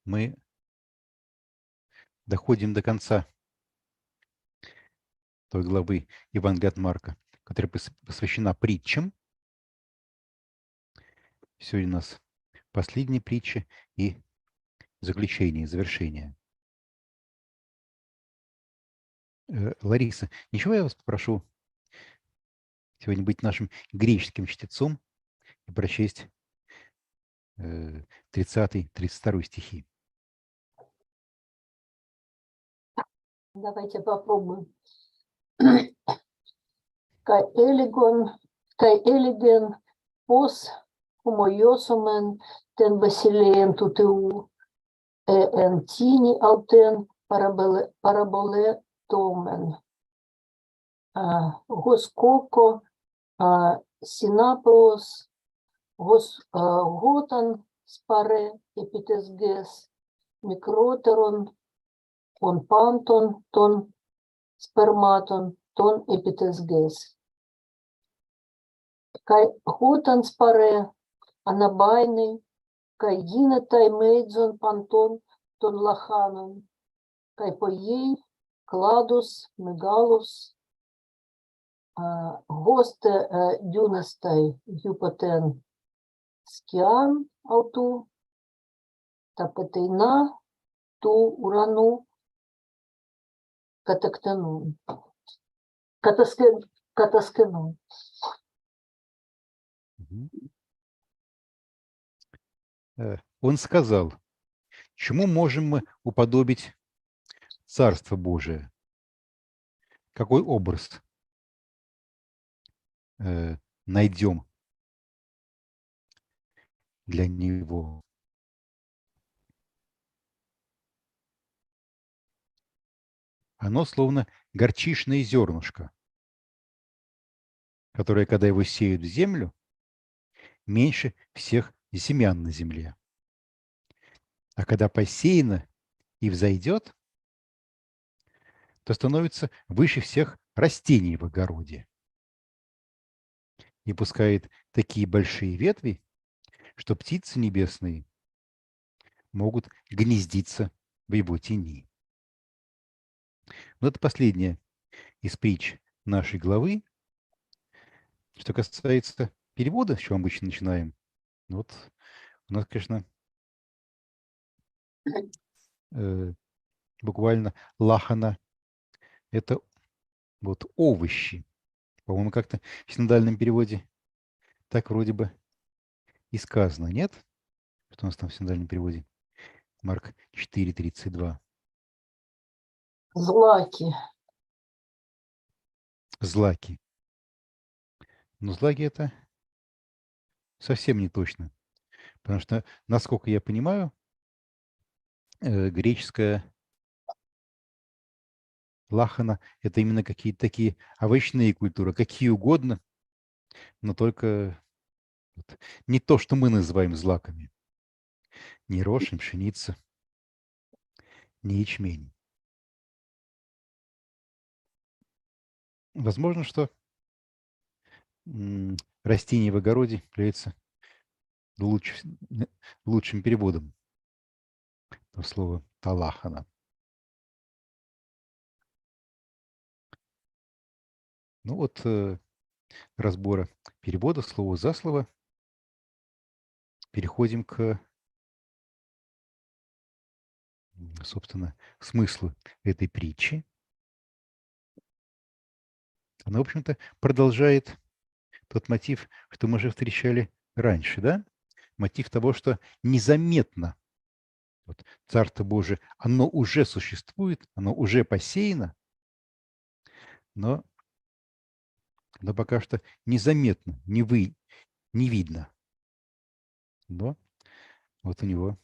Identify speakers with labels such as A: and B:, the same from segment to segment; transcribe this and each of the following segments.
A: мы доходим до конца той главы Евангелия от Марка, которая посвящена притчам. Сегодня у нас последние притчи и заключение, завершение. Лариса, ничего, я вас попрошу сегодня быть нашим греческим чтецом и прочесть 30-32 стихи.
B: Давайте попробуем. Кай элеген пос хумойосомен тен басилеен тутеу энтини аутен параболе томен. Госкоко синапос готан спаре эпитесгес микротерон он пантон тон сперматон тон эпитесгес. Кай готан спаре анабайный, кай гина таймейдзон пантон тон лаханон, кай поей кладус мегалус госте дюнестай юпотен скиан ауту тапетейна ту урану катаскену.
A: Он сказал: чему можем мы уподобить Царство Божие? Какой образ найдем для него? Оно словно горчичное зернышко, которое, когда его сеют в землю, меньше всех семян на земле. А когда посеяно и взойдет, то становится выше всех растений в огороде и пускает такие большие ветви, что птицы небесные могут гнездиться в его тени. Но это последняя из притч нашей главы. Что касается перевода, с чего мы обычно начинаем, вот у нас, конечно, буквально лахана – это вот овощи. По-моему, как-то в синодальном переводе так вроде бы и сказано, нет? Что у нас там в синодальном переводе? Марк 4:32.
B: Злаки.
A: Злаки. Но злаки это совсем не точно. Потому что, насколько я понимаю, греческая лахана – это именно какие-то такие овощные культуры, какие угодно, но только вот не то, что мы называем злаками. Ни рожь, ни пшеница, ни ячмень. Возможно, что растение в огороде является лучшим переводом этого слова талахана. Ну вот разбора перевода слово за слово. Переходим к, собственно, смыслу этой притчи. Она, в общем-то, продолжает тот мотив, что мы уже встречали раньше, да? Мотив того, что незаметно вот, Царство Божие, оно уже существует, оно уже посеяно, но пока что незаметно, не видно. Но вот у него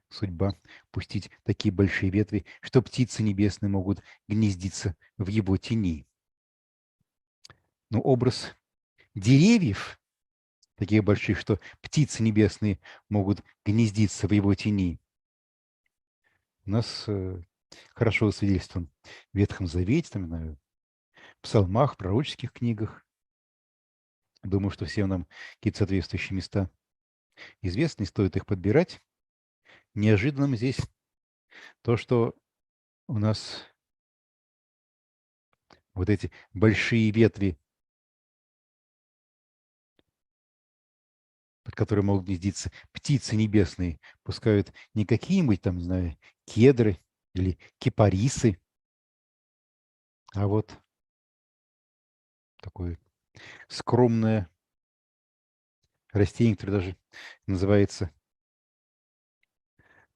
A: судьба пустить такие большие ветви, что птицы небесные могут гнездиться в его тени. Но образ деревьев, таких больших, что птицы небесные могут гнездиться в его тени, у нас хорошо свидетельствован в Ветхом Завете, там, в псалмах, пророческих книгах. Думаю, что всем нам какие-то соответствующие места известны, стоит их подбирать неожиданным здесь то, что у нас вот эти большие ветви, под которые могут гнездиться птицы небесные, пускают не какие-нибудь там, не знаю, кедры или кипарисы, а вот такое скромное растение, которое даже называется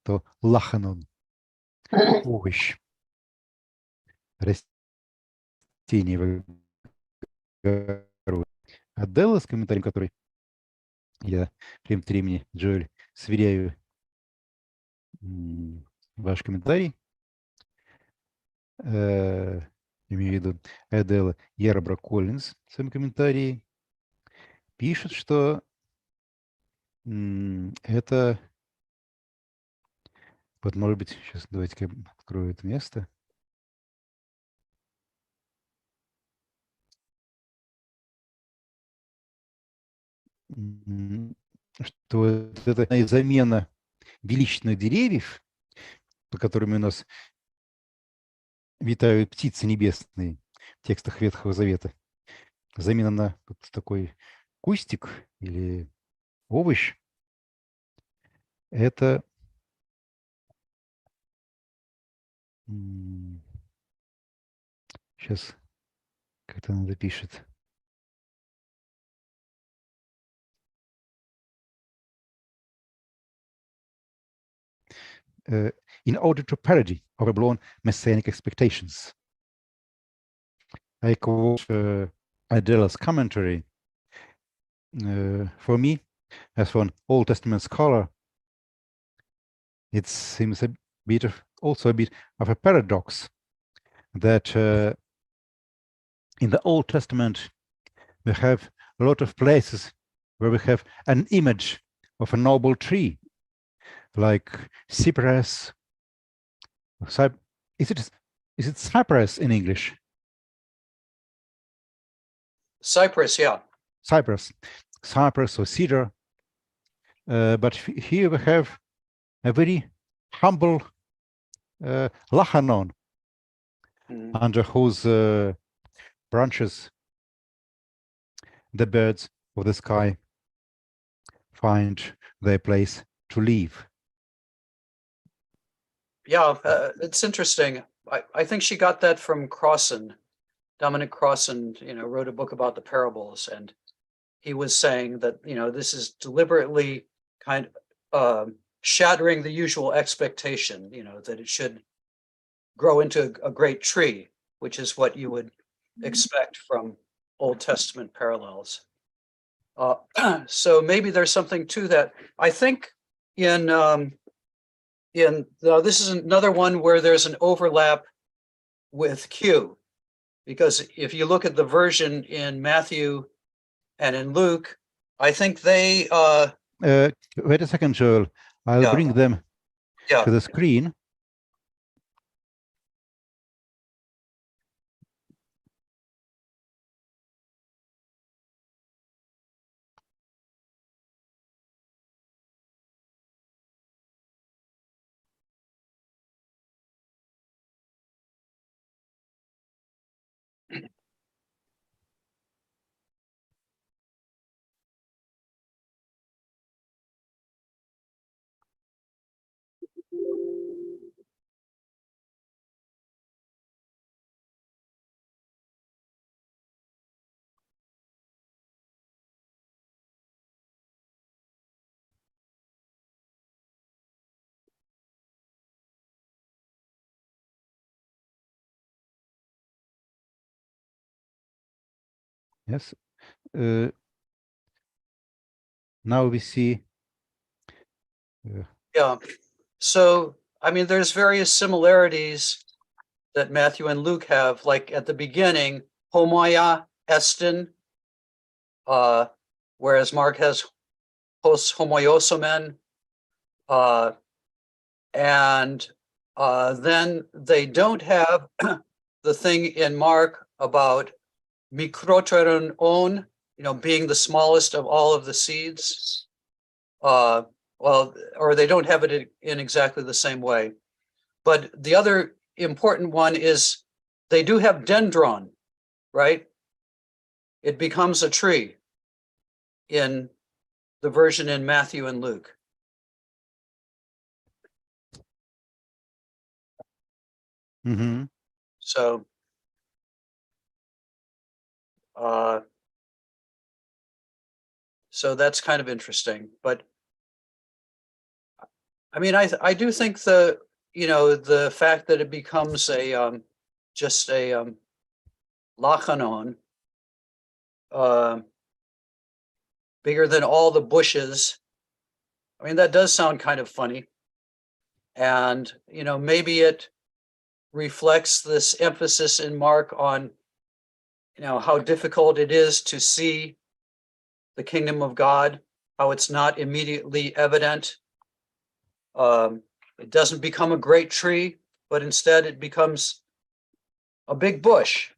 A: то лаханон, овощ, растение в огороде. А Делла с комментарием, который я время от времени, Джоэль, сверяю ваш комментарий, имею в виду Эделла Ярбра Коллинз в своем комментарии, пишет, что это, вот может быть, сейчас давайте-ка я открою это место. Что это замена величественных деревьев, по которым у нас витают птицы небесные в текстах Ветхого Завета, замена на вот такой кустик или овощ, это сейчас как-то она запишет. In order to parody overblown messianic expectations. I quote Adela's commentary. For me, as an Old Testament scholar, it seems also a bit of a paradox that in the Old Testament we have a lot of places where we have an image of a noble tree, like cypress. Is it cypress in English?
C: Cypress, yeah.
A: Cypress or cedar. But here we have a very humble lachanon, under whose branches the birds of the sky find their place to live.
C: Yeah, it's interesting. I think she got that from Crossan. Dominic Crossan, wrote a book about the parables, and he was saying that, this is deliberately kind of shattering the usual expectation, that it should grow into a great tree, which is what you would expect from Old Testament parallels. So maybe there's something to that. I think this is another one where there's an overlap with Q, because if you look at the version in Matthew and in Luke, I think they
A: wait a second, Joel. I'll bring them to the screen. Yes. Now we see.
C: Yeah. So, there's various similarities that Matthew and Luke have, like at the beginning, homoia estin, whereas Mark has hos homoiosomen, and then they don't have the thing in Mark about mikroteron on, being the smallest of all of the seeds, well, or they don't have it in exactly the same way. But the other important one is they do have dendron, right? It becomes a tree in the version in Matthew and Luke.
A: Mm-hmm.
C: So, so that's kind of interesting. But I mean, I do think the fact that it becomes a just a lachanon, bigger than all the bushes. I mean, that does sound kind of funny. And, maybe it reflects this emphasis in Mark on, how difficult it is to see the kingdom of God, how it's not immediately evident. It doesn't become a great tree, but instead it becomes a big bush,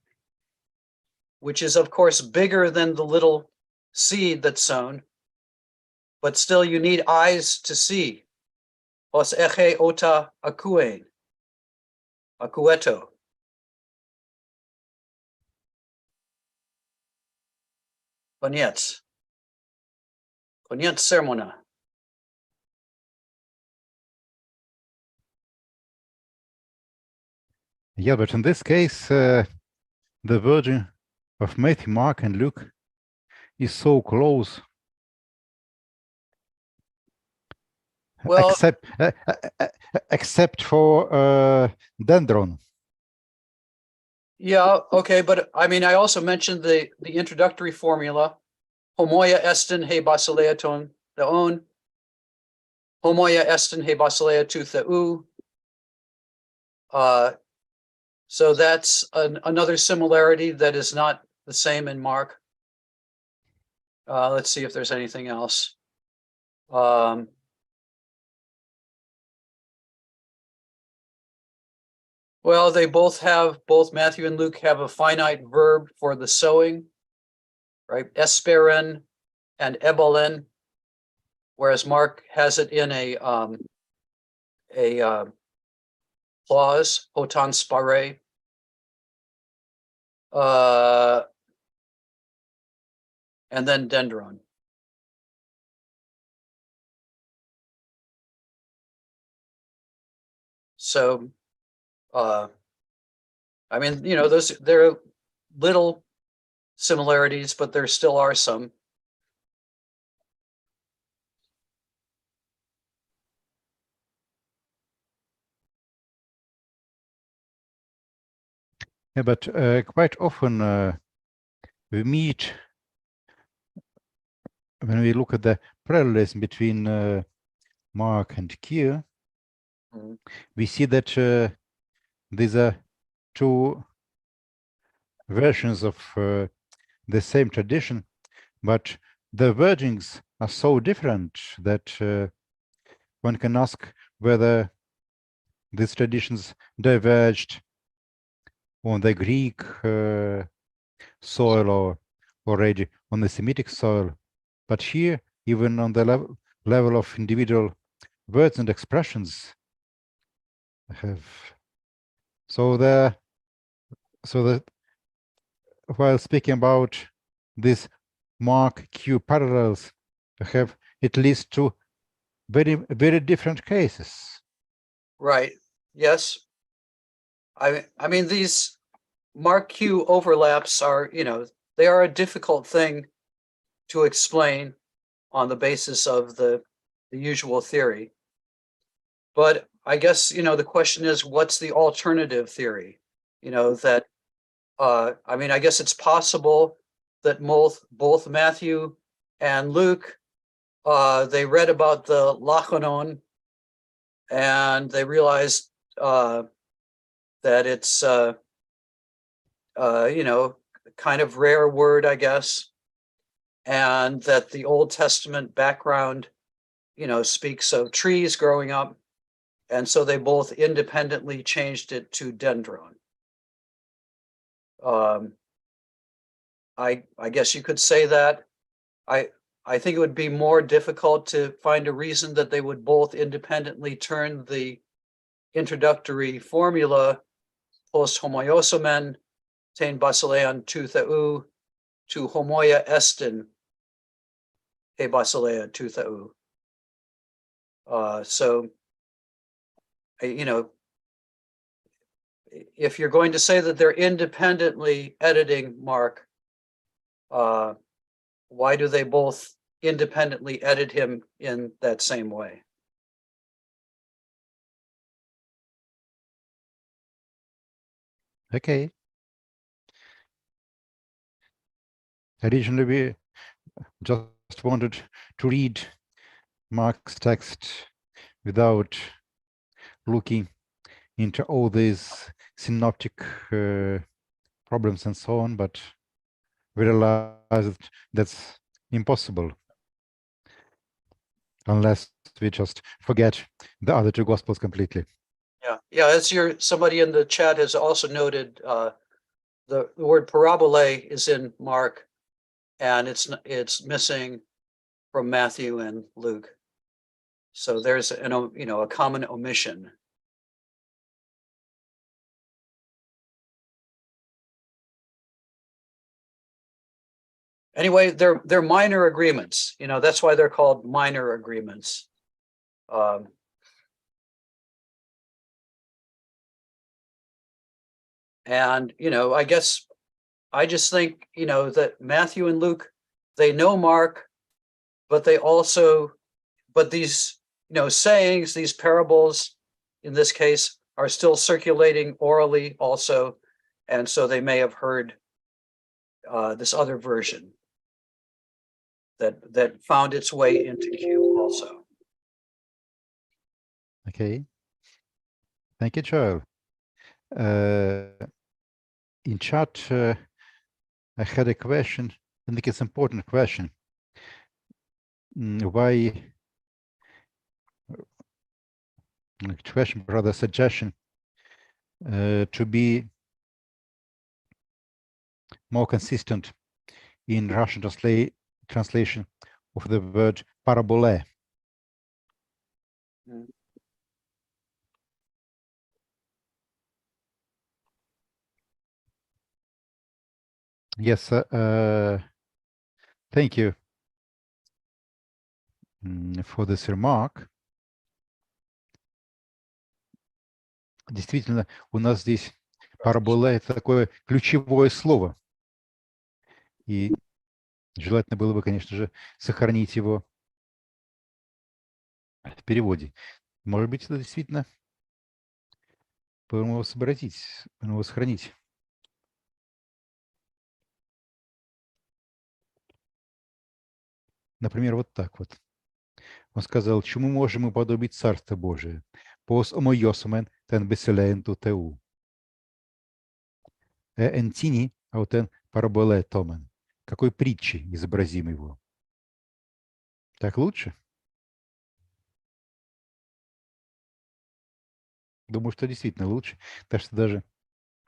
C: which is, of course, bigger than the little seed that's sown, but still you need eyes to see. Os eche ota akueto. Koniec sermona.
A: Yeah, but in this case, the wording of Matthew, Mark, and Luke is so close.
C: Well,
A: except for dendron.
C: yeah, okay, but I mean, I also mentioned the introductory formula, homoia estin he basileia ton theon, homoia estin he basileia tu theu. So that's another similarity that is not the same in Mark. Let's see if there's anything else. Well, both Matthew and Luke have a finite verb for the sowing, right? Esperen and ebalen, whereas Mark has it in a clause, hotan spare. And then dendron. So, I mean, there are little similarities, but there still are some.
A: Yeah, but quite often we meet, when we look at the parallelism between Mark and Q, we see that these are two versions of the same tradition, but the wordings are so different that one can ask whether these traditions diverged on the Greek soil or already on the Semitic soil. But here, even on the level of individual words and expressions, so that while speaking about these Mark Q parallels, it leads to very, very different cases.
C: Right. Yes. I mean, these Mark Q overlaps are, they are a difficult thing to explain on the basis of the usual theory. But I guess, the question is, what's the alternative theory? That, I mean, I guess it's possible that both Matthew and Luke, they read about the lachanon and they realized that it's, kind of rare word, I guess, and that the Old Testament background, speaks of trees growing up. And so they both independently changed it to dendron. I guess you could say that. I think it would be more difficult to find a reason that they would both independently turn the introductory formula post homoiosomen ten basilean tu theou to homoia estin he basilean tu theou. So, you know, if you're going to say that they're independently editing Mark, why do they both independently edit him in that same way?
A: Okay. Originally, we just wanted to read Mark's text without looking into all these synoptic problems and so on, but we realized that's impossible unless we just forget the other two gospels completely.
C: Yeah. As somebody in the chat has also noted, the word parabole is in Mark, and it's missing from Matthew and Luke. So there's a common omission. Anyway, they're minor agreements. That's why they're called minor agreements. And I guess I just think that Matthew and Luke, they know Mark, but these sayings, these parables, in this case, are still circulating orally also, and so they may have heard this other version that found its way into Q also.
A: Okay. Thank you, Joel. In chat, I had a question. I think it's an important question. Why? Question, rather suggestion to be more consistent in Russian translation of the word parabole. Yes, thank you for this remark. Действительно, у нас здесь парабола — это такое ключевое слово. И желательно было бы, конечно же, сохранить его в переводе. Может быть, это действительно по-моему его сохранить. Например, вот так вот. Он сказал: чему можем уподобить Царство Божие? Пос омойосумен тен беселеен ту теу. Энтини аутен параболе томен. Какой притчи изобразим его? Так лучше? Думаю, что действительно лучше. Так что даже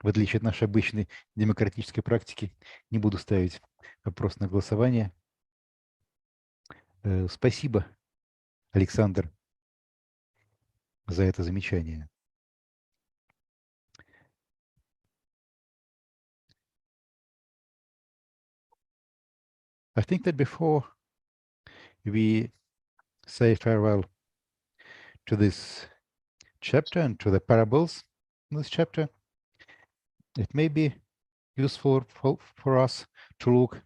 A: в отличие от нашей обычной демократической практики не буду ставить вопрос на голосование. Спасибо, Александр, за это замечание. I think that before we say farewell to this chapter and to the parables in this chapter, it may be useful for us to look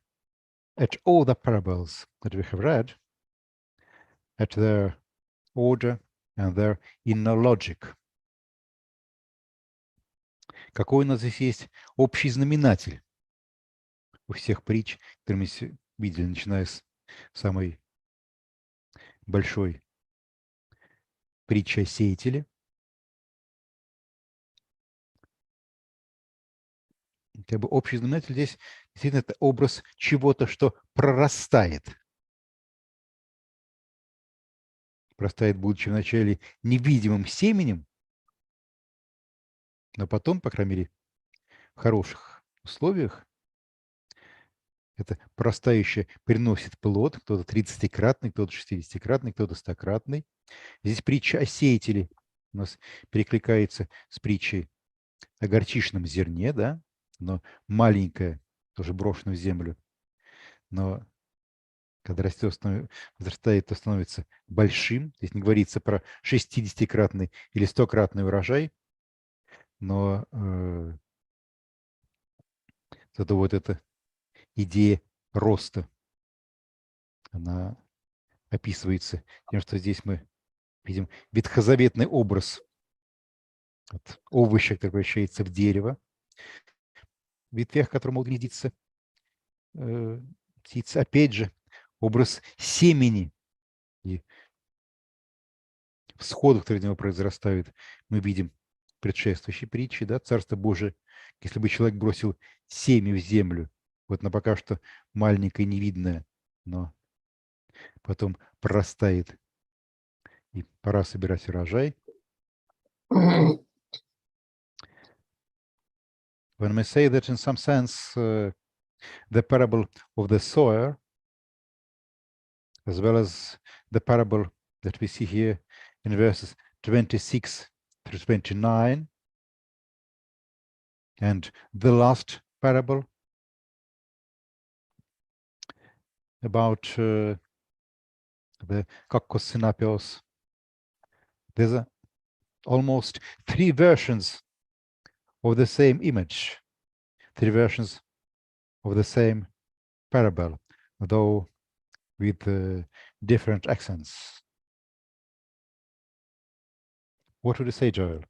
A: at all the parables that we have read, at their order and their inner logic. Какой у нас здесь есть общий знаменатель у всех притч, которые мы видели, начиная с самой большой притчи о сеятеле. Как бы общий знаменатель здесь действительно это образ чего-то, что прорастает. Прорастает, будучи вначале невидимым семенем, но потом, по крайней мере, в хороших условиях, это простающее приносит плод, кто-то 30-кратный, кто-то 60-кратный, кто-то 100-кратный. Здесь притча о сеятеле у нас перекликается с притчей о горчичном зерне, да, но маленькое, тоже брошено в землю, но когда растет, возрастает, то становится большим. Здесь не говорится про 60-кратный или 100-кратный урожай, но зато вот эта идея роста, она описывается тем, что здесь мы видим ветхозаветный образ от овоща, который превращается в дерево, в ветвях которого могут гнездиться птицы. Опять же, образ семени и всходов, которые из него произрастают, мы видим в предшествующей притче, да, Царство Божие. Если бы человек бросил семя в землю, вот на пока что маленькое, невидное, но потом прорастает, и пора собирать урожай. When we say that in some sense the parable of the sower, as well as the parable that we see here in verses 26 through 29, and the last parable about the Kakos Synapios, there's almost 3 versions of the same image, 3 versions of the same parable, though with different accents. What would you say, Joel?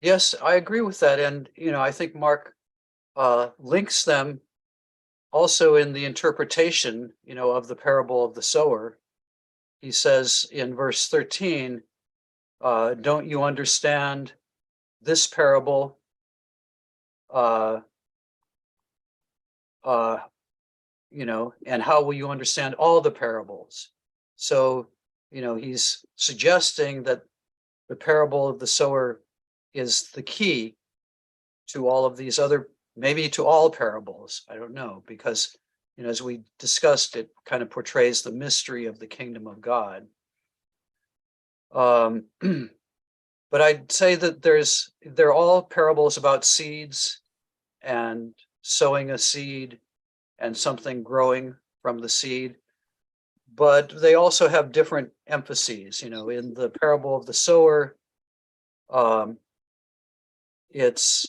C: Yes, I agree with that. And, I think Mark links them also in the interpretation, of the parable of the sower. He says in verse 13, don't you understand this parable? And how will you understand all the parables? So, he's suggesting that the parable of the sower is the key to all of these other, maybe to all parables. I don't know, because, as we discussed, it kind of portrays the mystery of the kingdom of God. But I'd say that they're all parables about seeds and sowing a seed and something growing from the seed. But they also have different emphases. In the parable of the sower, it's,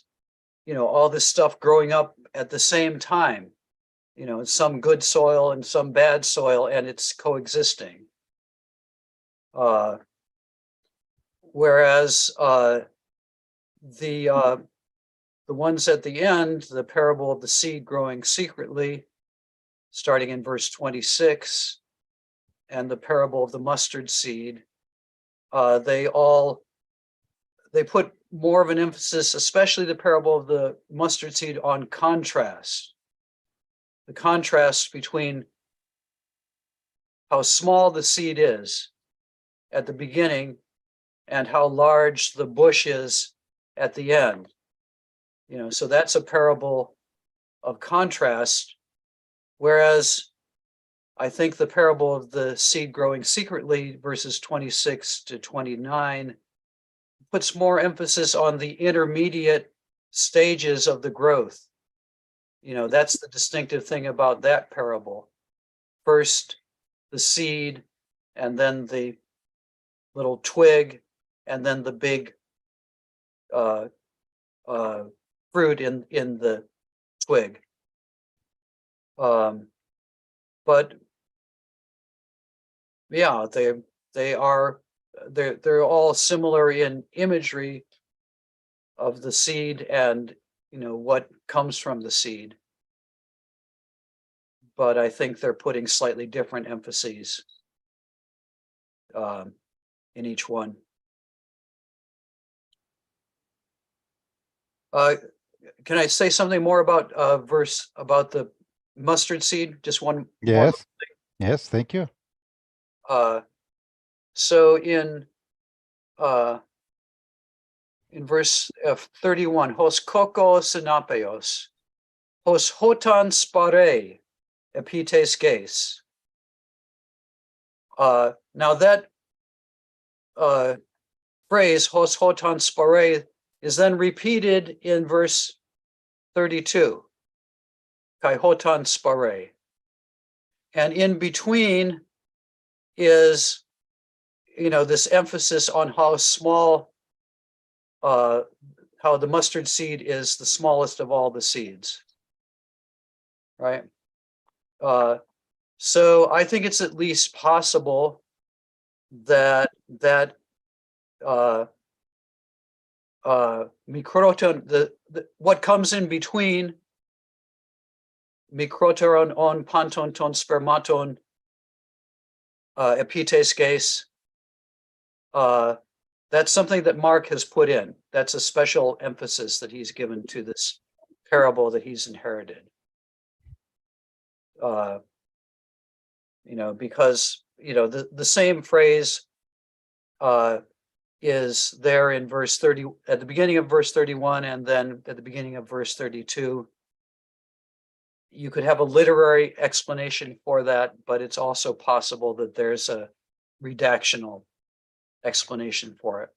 C: all this stuff growing up at the same time, some good soil and some bad soil, and it's coexisting. Whereas the ones at the end, the parable of the seed growing secretly, starting in verse 26, and the parable of the mustard seed, they put more of an emphasis, especially the parable of the mustard seed, on contrast. The contrast between how small the seed is at the beginning and how large the bush is at the end. So that's a parable of contrast. Whereas I think the parable of the seed growing secretly, verses 26 to 29, puts more emphasis on the intermediate stages of the growth. That's the distinctive thing about that parable. First, the seed, and then the little twig, and then the big fruit in the twig. But yeah, they're all similar in imagery of the seed and what comes from the seed. But I think they're putting slightly different emphases in each one. Can I say something more about verse about the mustard seed? Just one.
A: Yes. Yes, thank you.
C: So in verse 31, hos koko sinapeos, hos hotan spare, epites geis. Now that phrase, hos hoton spare, is then repeated in verse 32. Kai hoton spare. And in between is, this emphasis on how small, how the mustard seed is the smallest of all the seeds, right? So I think it's at least possible that mikroton, what comes in between mikroteron on panton ton spermaton epites geis, that's something that Mark has put in. That's a special emphasis that he's given to this parable that he's inherited. Because the same phrase is there in verse 30, at the beginning of verse 31, and then at the beginning of verse 32. You could have a literary explanation for that, but it's also possible that there's a redactional explanation for it.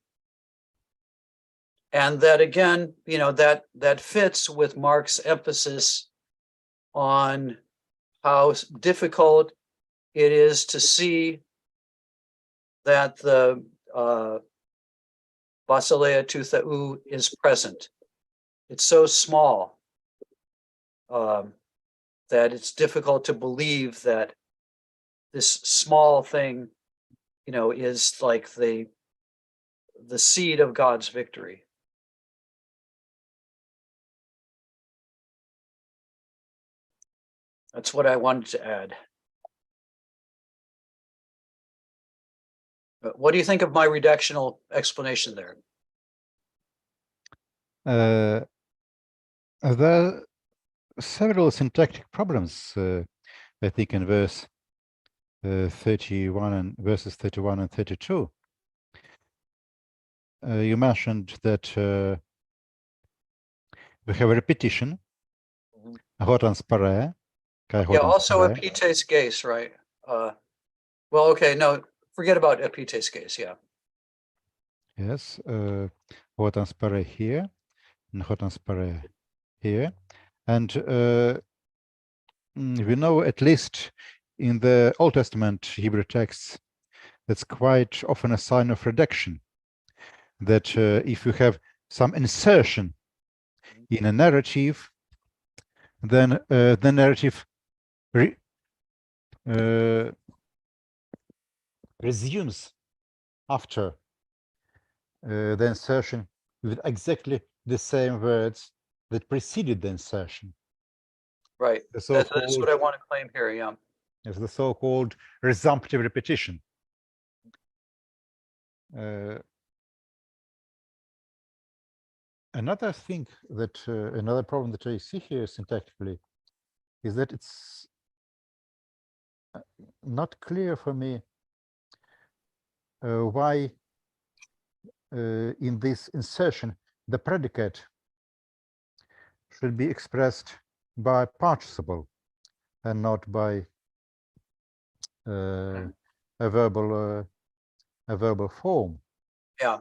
C: And that again, that fits with Mark's emphasis on how difficult it is to see that the basileia tou theou is present. It's so small that it's difficult to believe that this small thing, is like the seed of God's victory. That's what I wanted to add. But what do you think of my redactional explanation there?
A: There are several syntactic problems, I think, in verse 31 and verses 31 and 32. You mentioned that we have a repetition. Hotan spare.
C: Yeah, also epites geis, right? Well, okay, no, forget about epites geis, yeah.
A: Yes, hotan spare here, and hotan spare here. And we know, at least in the Old Testament Hebrew texts, that's quite often a sign of redaction, that if you have some insertion in a narrative, then the narrative resumes after the insertion with exactly the same words that preceded the insertion.
C: Right.
A: That's
C: what I want to claim here, yeah.
A: Is the so-called resumptive repetition. Another thing that, another problem that I see here syntactically is that it's not clear for me why in this insertion the predicate should be expressed by participle and not by a verbal form.
C: Yeah.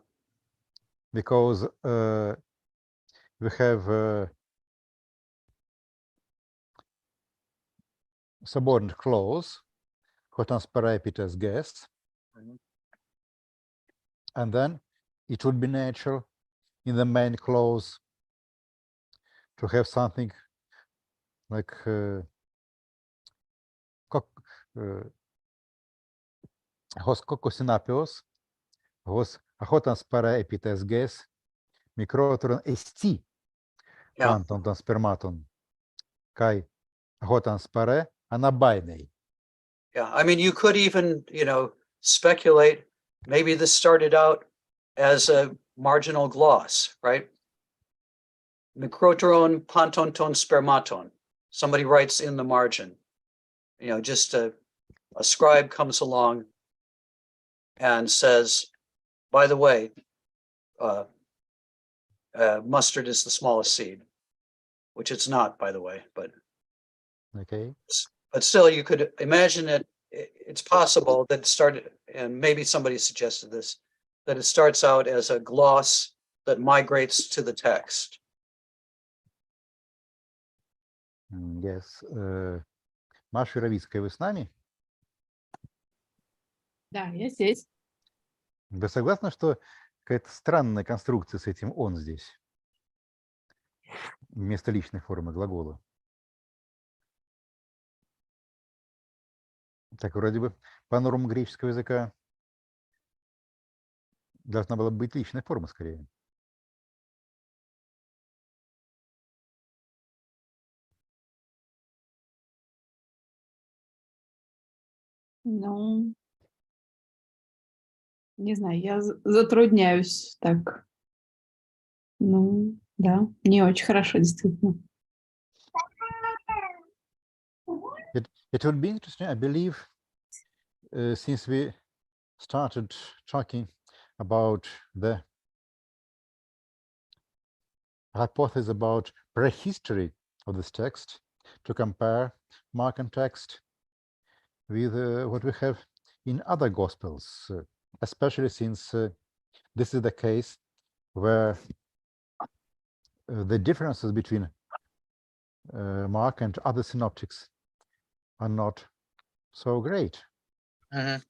A: Because we have subordinate clause, hotan spare epites geis, and then it would be natural in the main clause to have something like hos kokosinapios, hos hotan spare epites geis, mikroteron esti, panton ton spermaton, kai hotan spare anabainei.
C: Yeah, I mean, you could even, speculate, maybe this started out as a marginal gloss, right? Mikroteron panton ton spermaton. Somebody writes in the margin, just a scribe comes along and says, by the way, mustard is the smallest seed, which it's not, by the way, but
A: okay.
C: but still you could imagine it. It's possible that it started, and maybe somebody suggested this, that it starts out as a gloss that migrates to the text.
A: Yes. Маша Равицкая, вы с нами?
D: Да, я здесь.
A: Вы согласны, что какая-то странная конструкция с этим «он» здесь? Вместо личной формы глагола. Так, вроде бы по нормам греческого языка должна была быть личная форма скорее.
D: Ну, не знаю, я затрудняюсь так. Ну, да, не очень хорошо, действительно.
A: It would be interesting, I believe, since we started talking about the hypothesis about prehistory of this text, to compare Markan text with what we have in other Gospels, especially since this is the case where the differences between Mark and other synoptics are not so great.
C: Mm-hmm.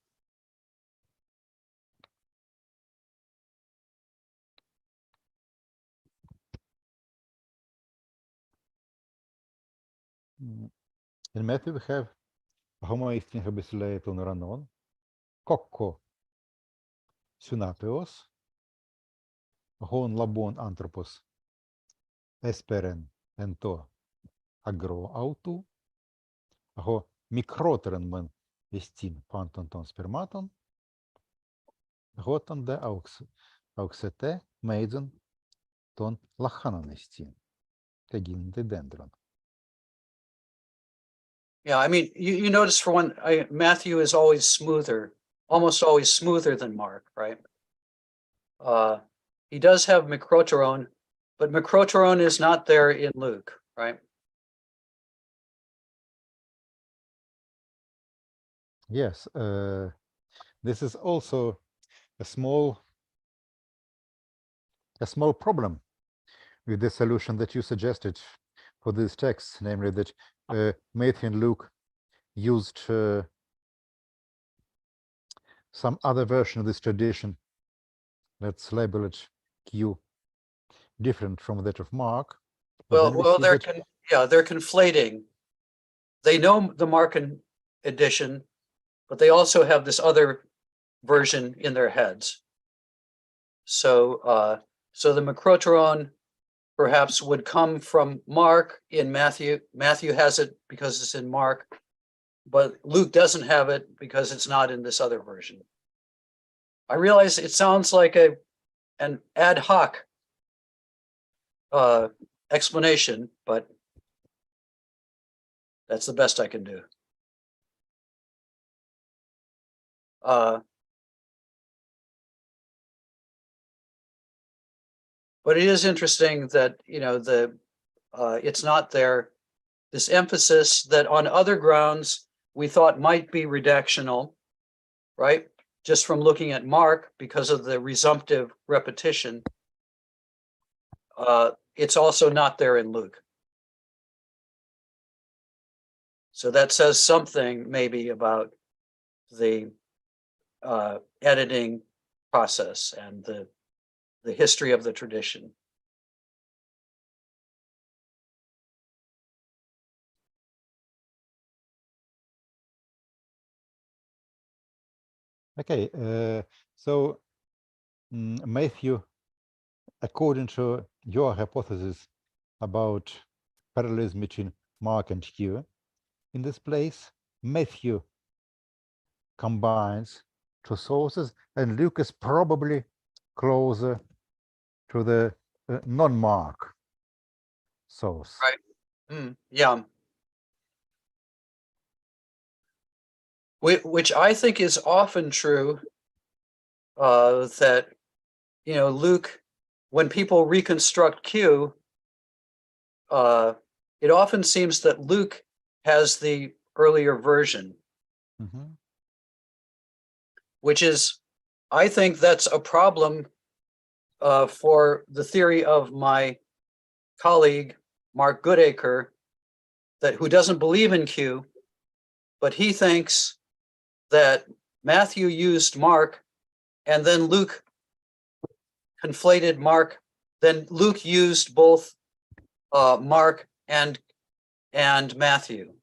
A: In Matthew we have homo истинных обеселяет он ранон, kokko synapeos, hon labon anthropos esperen ento agro autu, ho mikroteren men estin pantonton spermaton, hoton de auxete meidzen ton lachanon estin, kagin de dendron.
C: Yeah, I mean, you notice for one, Matthew is always smoother, almost always smoother than Mark, right? He does have mikroteron, but mikroteron is not there in Luke, right?
A: Yes, this is also a small problem with the solution that you suggested for this text, namely that Matthew and Luke used some other version of this tradition, let's label it Q, different from that of Mark.
C: Well, they're conflating. They know the Markan edition, but they also have this other version in their heads. So, so the mikroteron perhaps would come from Mark in Matthew. Matthew has it because it's in Mark, but Luke doesn't have it because it's not in this other version. I realize it sounds like an ad hoc explanation, but that's the best I can do. But it is interesting that, you know, it's not there. This emphasis that on other grounds we thought might be redactional, right? Just from looking at Mark because of the resumptive repetition. It's also not there in Luke. So that says something maybe about the editing process and the history of the tradition.
A: Okay, so Matthew, according to your hypothesis about parallelism between Mark and Q, in this place, Matthew combines two sources, and Luke is probably closer to the non-Mark source.
C: Right. Yeah. Which I think is often true, that, you know, Luke, when people reconstruct Q, it often seems that Luke has the earlier version,
A: Mhm.
C: which is, I think that's a problem for the theory of my colleague, Mark Goodacre, who doesn't believe in Q, but he thinks that Matthew used Mark and then Luke conflated Mark. Then Luke used both Mark and Matthew.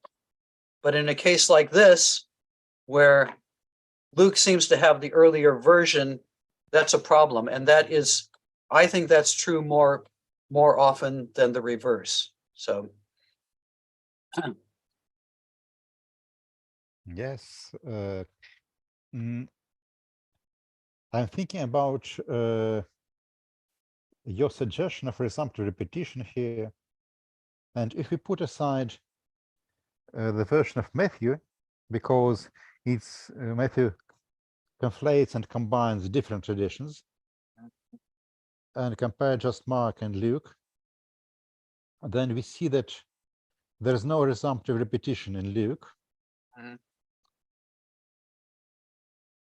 C: But in a case like this, where Luke seems to have the earlier version, that's a problem. And that is, I think that's true more often than the reverse. So
A: Yes. I'm thinking about your suggestion of resumptive repetition here. And if we put aside the version of Matthew, because it's Matthew conflates and combines different traditions, and compare just Mark and Luke, then we see that there's no resumptive repetition in Luke.
C: Mhm.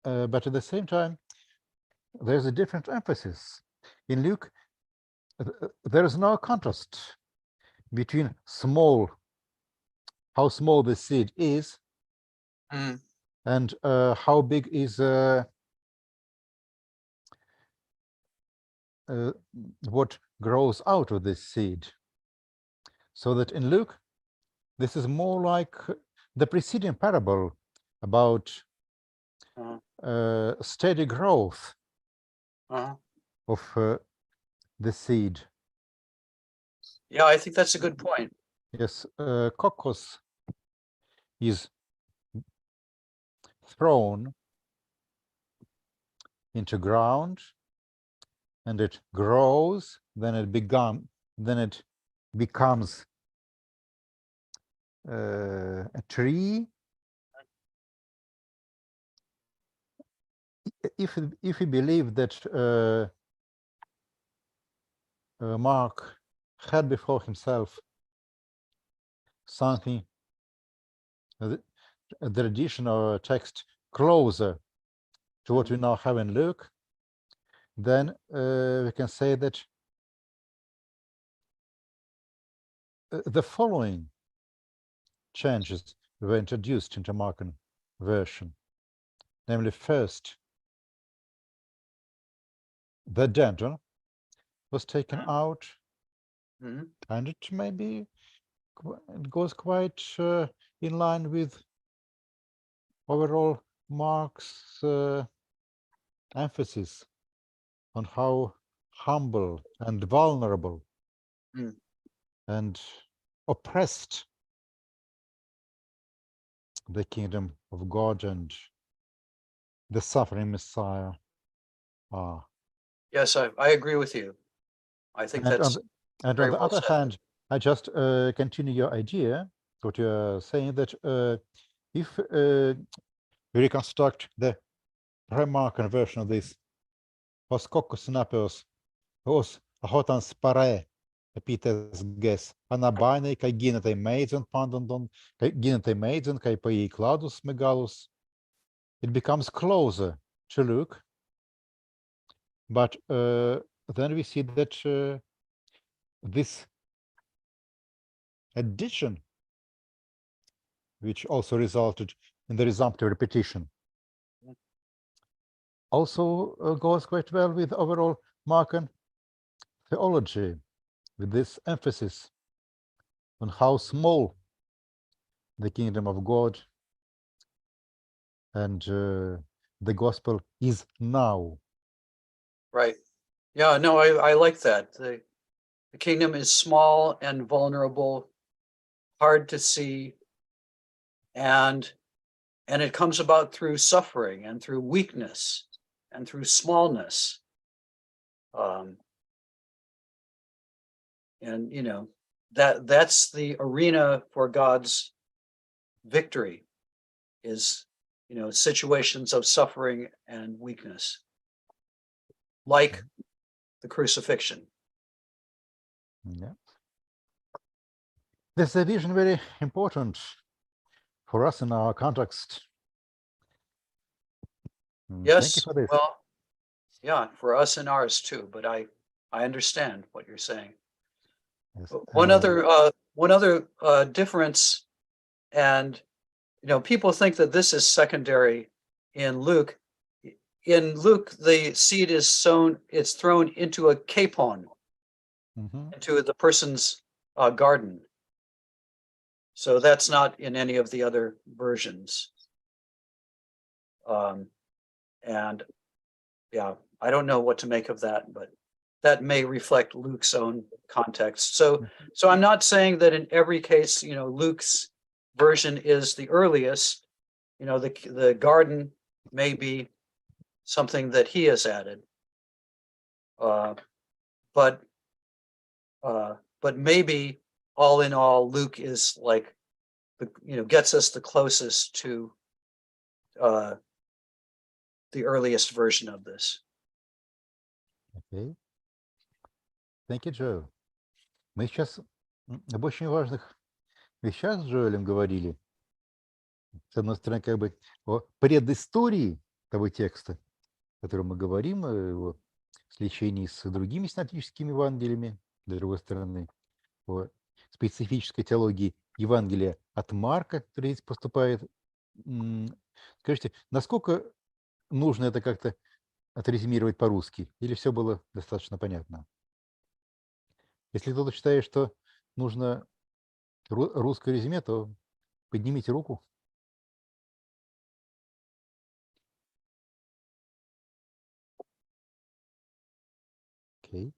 A: But at the same time, there's a different emphasis. In Luke, there is no contrast between how small the seed is,
C: Mm.
A: and how big is what grows out of this seed. So that in Luke, this is more like the preceding parable about steady growth of the seed.
C: Yeah, I think that's a good point.
A: Yes, coccus is thrown into ground, and it grows. Then it becomes a tree. If we believe that Mark had before himself something, the traditional text closer to what we now have in Luke, then we can say that the following changes were introduced into Markan version. Namely, first, the dander was taken out, and it goes quite in line with overall Mark's emphasis on how humble and vulnerable and oppressed the kingdom of God and the suffering Messiah are.
C: Yes, I agree with you. I think that's
A: and
C: very
A: on the
C: well
A: other
C: said.
A: hand, I just continue your idea, what you're saying, that if we reconstruct the pre-Markan version of this, os coccus napios, os hotans pare, epites ges, anabainai, kai ginetai meidzon pandondon, kai ginetai meidzon, kai pai cladus megalus, it becomes closer to Luke. But then we see that this addition, which also resulted in the resumptive repetition, also goes quite well with overall Markan theology, with this emphasis on how small the kingdom of God and the gospel is now.
C: Right. Yeah, no, I like that. The kingdom is small and vulnerable, hard to see, and it comes about through suffering and through weakness and through smallness. And you know, that's the arena for God's victory, is, you know, situations of suffering and weakness, like the crucifixion.
A: Yeah. This is a vision very important for us in our context. Thank you
C: Yes,
A: for this.
C: well, yeah, for us and ours too, but I understand what you're saying.
A: Yes,
C: One other difference, and people think that this is secondary in Luke. In Luke, the seed is sown; it's thrown into a capon, into the person's garden. So that's not in any of the other versions. And yeah, I don't know what to make of that, but that may reflect Luke's own context. So I'm not saying that in every case, Luke's version is the earliest. The garden may be something that he has added. But maybe all in all, Luke is like gets us the closest to the earliest version of this.
A: Okay. Thank you, Joel. Мы сейчас об очень важных вещах с Джоэлем говорили. С одной стороны, как бы о предыстории того текста, о котором мы говорим, о его сличении с другими синоптическими Евангелиями, с другой стороны, о специфической теологии Евангелия от Марка, который здесь поступает. Скажите, насколько нужно это как-то отрезюмировать по-русски, или все было достаточно понятно? Если кто-то считает, что нужно русское резюме, то поднимите руку. Okay.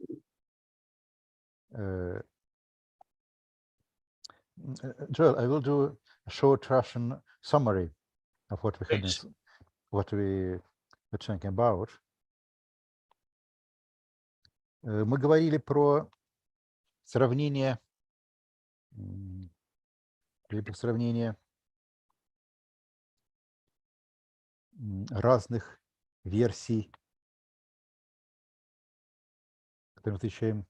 A: Joel, I will do a short Russian summary of what we
C: Please.
A: what we were talking about. Мы говорили про сравнение разных версий, которые мы встречаем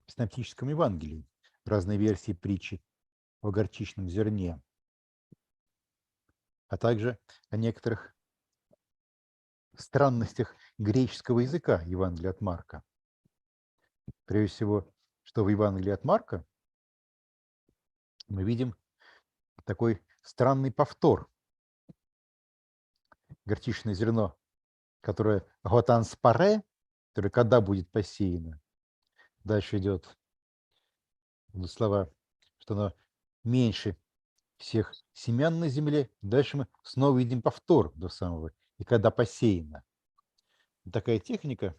A: в синоптическом Евангелии, разные версии притчи о горчичном зерне, а также о некоторых странностях греческого языка Евангелия от Марка. Прежде всего, что в Евангелии от Марка мы видим такой странный повтор. Горчичное зерно, которое готанспаре, которое когда будет посеяно. Дальше идет слова, что оно меньше всех семян на земле. Дальше мы снова видим повтор до самого. И когда посеяно. Такая техника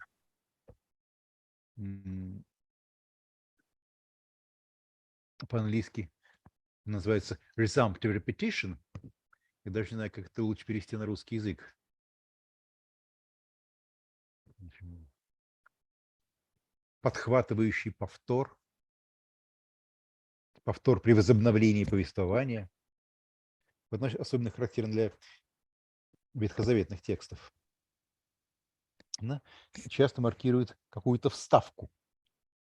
A: по-английски называется resumptive repetition. Я даже не знаю, как это лучше перевести на русский язык. Подхватывающий повтор. Повтор при возобновлении повествования. Вот особенно характерен для ветхозаветных текстов. Она часто маркирует какую-то вставку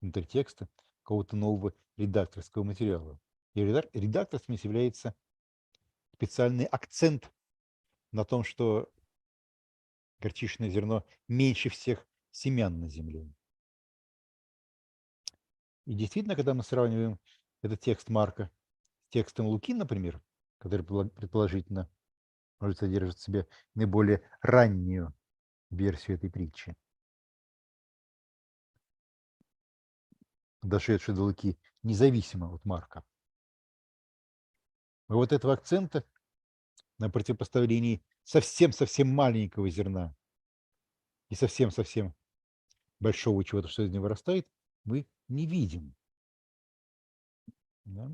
A: внутрь текста, какого-то нового редакторского материала. И редакторством является специальный акцент на том, что горчичное зерно меньше всех семян на земле. И действительно, когда мы сравниваем этот текст Марка с текстом Луки, например, который предположительно может содержать в себе наиболее раннюю версию этой притчи, дошедшую до Луки независимо от Марка. И вот этого акцента на противопоставлении совсем-совсем маленького зерна и совсем-совсем большого чего-то, что из него вырастает, мы не видим. Да?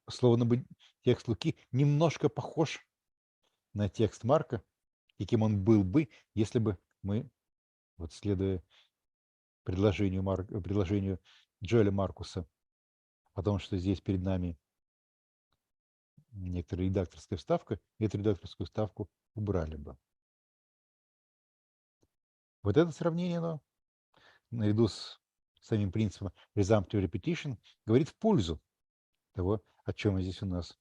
A: Словно бы текст Луки немножко похож на текст Марка, каким он был бы, если бы мы, вот следуя предложению Джоэля Маркуса о том, что здесь перед нами некоторая редакторская вставка, эту редакторскую вставку убрали бы. Вот это сравнение, оно, наряду с самим принципом resumptive repetition, говорит в пользу того, о чем здесь у нас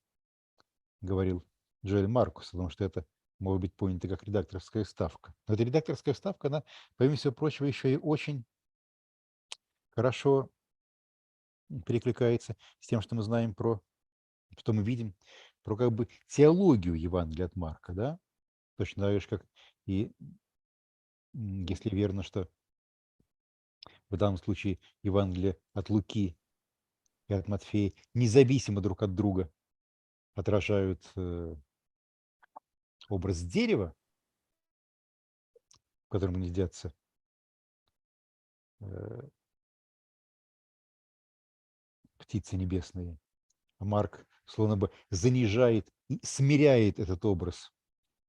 A: говорил Джоэль Маркус, потому что это может быть понято как редакторская вставка. Но эта редакторская вставка, она, помимо всего прочего, еще и очень хорошо перекликается с тем, что мы знаем про, что мы видим, про как бы теологию Евангелия от Марка, да? Точно так же, как и если верно, что в данном случае Евангелие от Луки и от Матфея независимо друг от друга отражают образ дерева, в котором гнездятся птицы небесные. А Марк словно бы занижает и смиряет этот образ,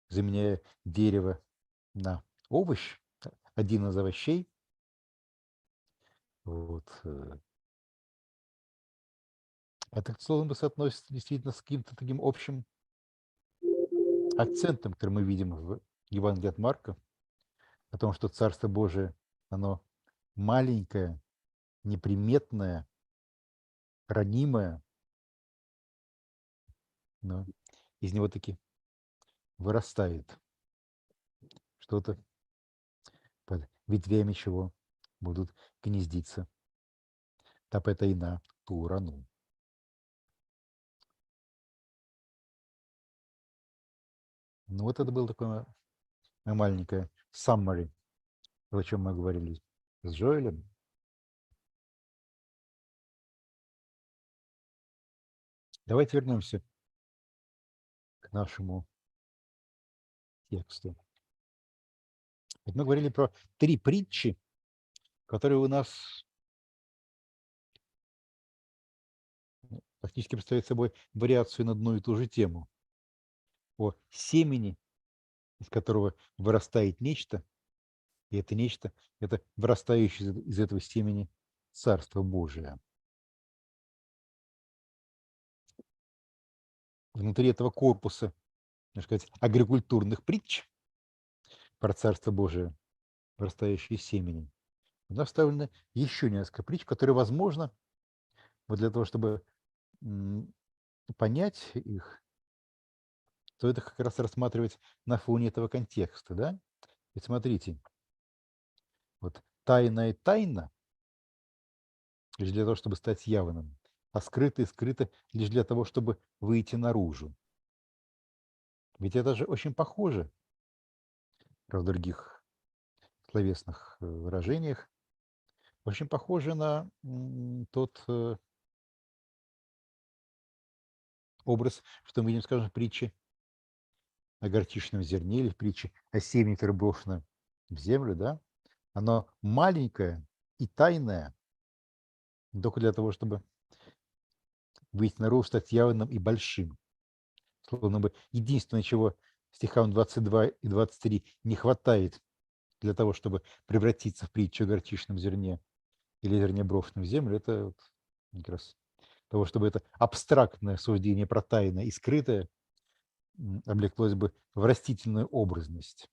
A: заменяя дерево на овощ, один из овощей. Вот. Это словно бы соотносится действительно с каким-то таким общим акцентом, который мы видим в Евангелии от Марка, о том, что Царство Божие, оно маленькое, неприметное, ранимое, но из него таки вырастает что-то, под ветвями чего будут гнездиться тапета и на ту урану. Ну вот это было такое маленькое summary, о чем мы говорили с Джоэлем. Давайте вернемся к нашему тексту. Вот мы говорили про 3 притчи, которые у нас фактически представляют собой вариацию на одну и ту же тему. О семени, из которого вырастает нечто, и это нечто – это вырастающее из этого семени Царство Божие. Внутри этого корпуса, так сказать, агрикультурных притч про Царство Божие, вырастающее из семени, у нас вставлено еще несколько притч, которые, возможно, вот для того, чтобы понять их, то это как раз рассматривать на фоне этого контекста, да? Ведь смотрите, вот тайна лишь для того, чтобы стать явным, а скрытое лишь для того, чтобы выйти наружу. Ведь это же очень похоже, в других словесных выражениях, очень похоже на тот образ, что мы видим, скажем, в притче о горчичном зерне или в притче о семени, которое брошено в землю, да? Оно маленькое и тайное, только для того, чтобы выйти наружу, стать явным и большим. Словно бы единственное, чего стихам 22 и 23 не хватает для того, чтобы превратиться в притчу о горчичном зерне или зерне брошенном в землю, это вот как раз того, чтобы это абстрактное суждение про тайное и скрытое облеклось бы в растительную образность.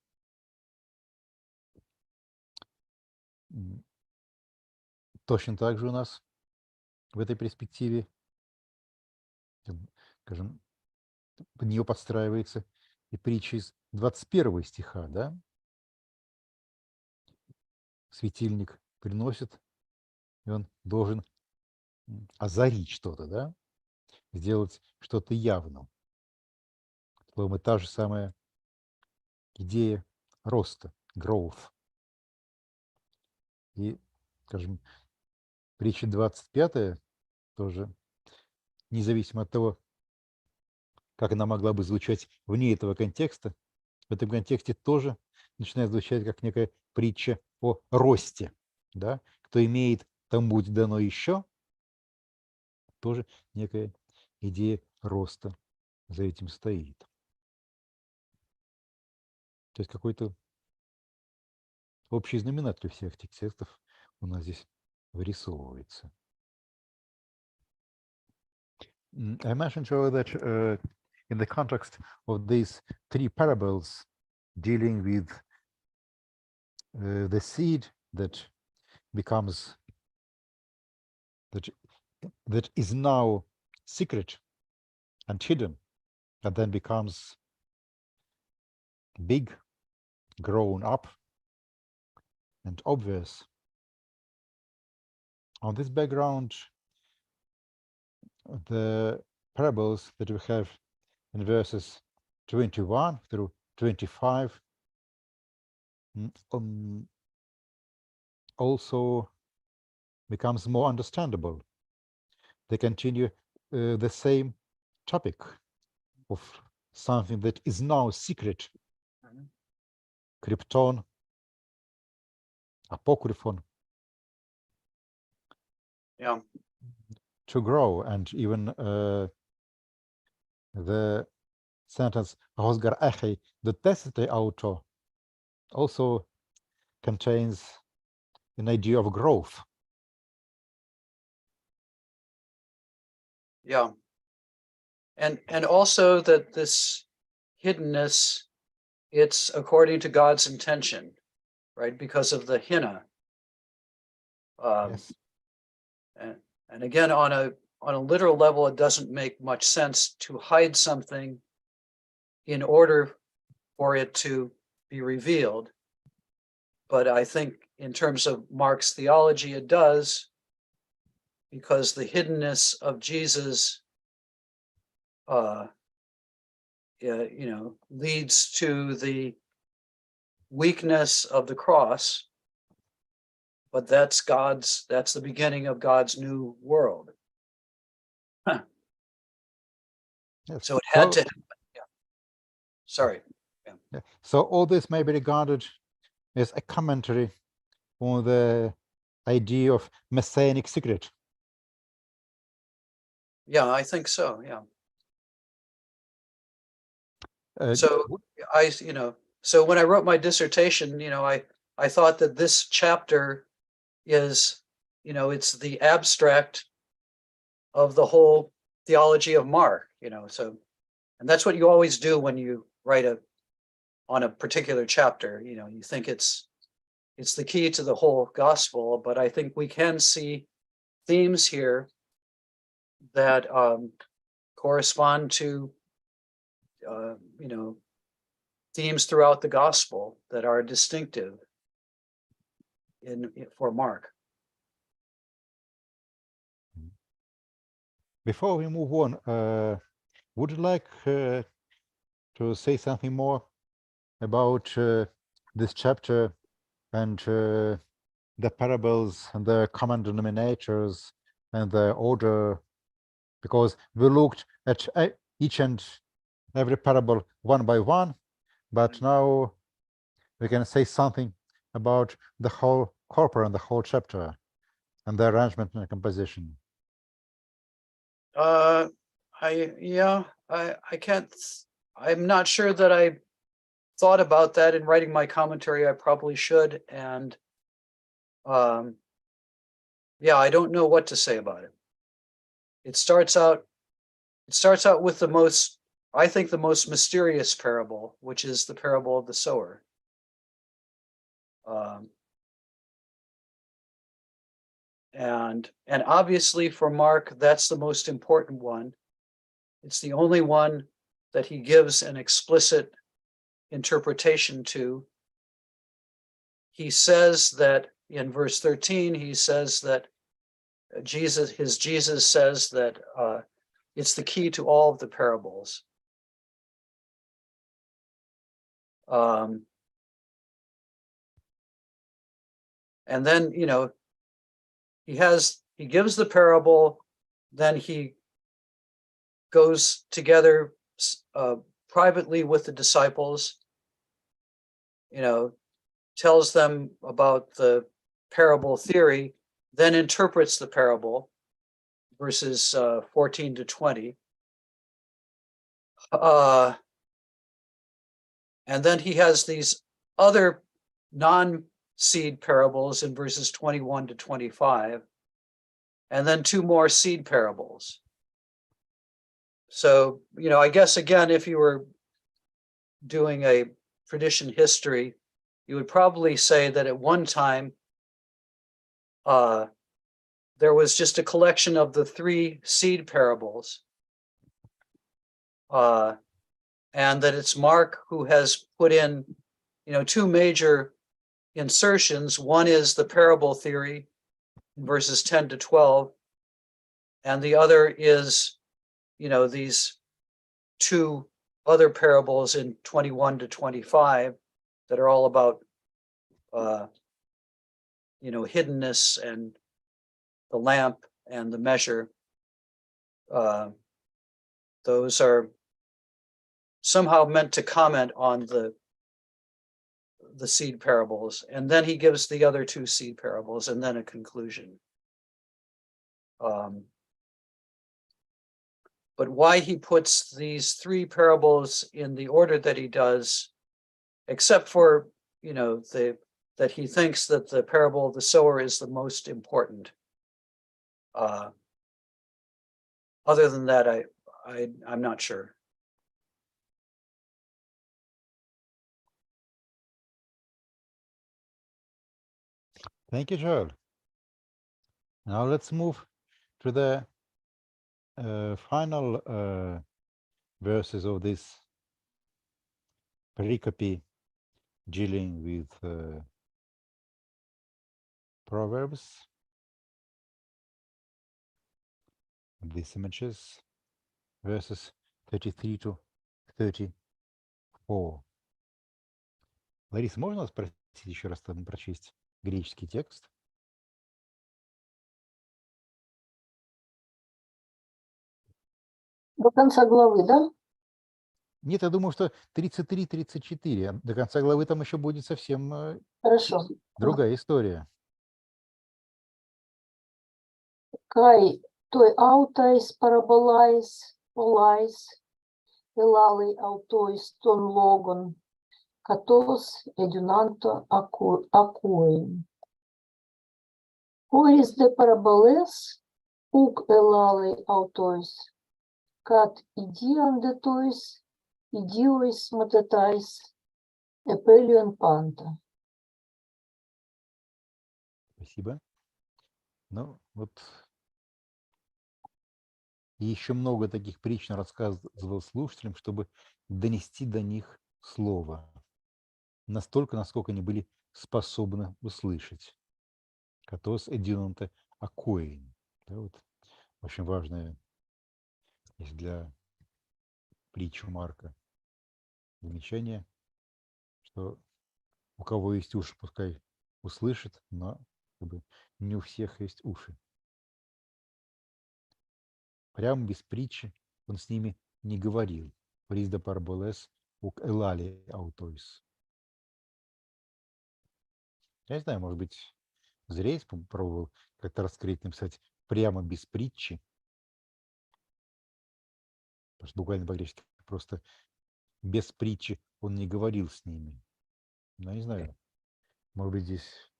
A: Точно так же у нас в этой перспективе, скажем, под нее подстраивается и притча из 21 стиха, да? Светильник приносит, и он должен озарить что-то, да? Сделать что-то явным. Словом, та же самая идея роста, growth. И, скажем, притча 25 тоже, независимо от того, как она могла бы звучать вне этого контекста, в этом контексте тоже начинает звучать как некая притча о росте. Да? Кто имеет, тому будет дано еще. Тоже некая идея роста за этим стоит. То есть какой-то общий знаменатель всех этих текстов у нас здесь вырисовывается. I mentioned that in the context of these 3 parables dealing with the seed that becomes, that is now secret and hidden, and then becomes big, grown up, and obvious. On this background, the parables that we have in verses 21 through 25 also becomes more understandable. They continue the same topic of something that is now secret, krypton, apocryphon,
C: Yeah.
A: to grow. And even the sentence "Rosgar echei detestate auto" also contains an idea of growth.
C: Yeah. And also that this hiddenness, it's according to God's intention, right? Because of the hinna.
A: Yes.
C: And again, on a literal level, it doesn't make much sense to hide something in order for it to be revealed. But I think in terms of Mark's theology, it does, because the hiddenness of Jesus, leads to the weakness of the cross. But that's the beginning of God's new world.
A: Yes.
C: So it had to happen. Yeah. Sorry.
A: Yeah. So all this may be regarded as a commentary on the idea of messianic secret.
C: Yeah, I think so. Yeah.
A: Uh,
C: So so when I wrote my dissertation, I thought that this chapter is, it's the abstract of the whole theology of Mark, so, and that's what you always do when you write on a particular chapter, you think it's the key to the whole gospel, but I think we can see themes here that correspond to themes throughout the gospel that are distinctive for Mark.
A: Before we move on, would you like to say something more about this chapter and the parables and the common denominators and the order? Because we looked at each and every parable one by one, but now we can say something about the whole corpus and the whole chapter and the arrangement and the composition.
C: I can't. I'm not sure that I thought about that in writing my commentary. I probably should, and I don't know what to say about it. It starts out with the most mysterious parable, which is the parable of the sower. And obviously for Mark, that's the most important one. It's the only one that he gives an explicit interpretation to. He says that in verse 13, he says that Jesus says that it's the key to all of the parables. And then, he gives the parable, then he goes together privately with the disciples, tells them about the parable theory, then interprets the parable, verses 14 to 20. And then he has these other non-seed parables in verses 21 to 25, and then two more seed parables. So, I guess, again, if you were doing a tradition history, you would probably say that at one time, there was just a collection of the 3 seed parables, and that it's Mark who has put in, 2 major insertions. One is the parable theory, verses 10 to 12, and the other is, these 2 other parables in 21 to 25 that are all about, hiddenness and the lamp and the measure. Those are somehow meant to comment on the seed parables, and then he gives the other 2 seed parables and then a conclusion. But why he puts these 3 parables in the order that he does, except for, that he thinks that the parable of the sower is the most important. Other than that, I'm not sure.
A: Thank you, Joel. Now let's move to the final verses of this pericope dealing with Proverbs. These images, verses 33 to 34. Лариса, можно вас просить еще раз там прочесть греческий текст?
B: До конца главы, да?
A: Нет, я думаю, что 33-34. До конца главы там еще будет совсем
B: Хорошо.
A: другая история.
B: Kai toi autais parabolais, olais, elalei autois ton logon, katos edunanto akoin. Oris de paraboles, uk elalei autois, kat idian de tois, idiois matetais, epelion panta.
A: Спасибо. Ну, вот и еще много таких притч он рассказывал слушателям, чтобы донести до них слово. Настолько, насколько они были способны услышать. Катос эдинанте акоин. Да, вот очень важное есть для притчи Марка замечание, что у кого есть уши, пускай услышит, но как бы, не у всех есть уши. Прямо без притчи он с ними не говорил. Призда парболес ук элали аутойс. Я не знаю, может быть, зря я попробовал как-то раскрыть, написать прямо без притчи. Потому что буквально по-гречески просто без притчи он не говорил с ними. Но не знаю, может быть, здесь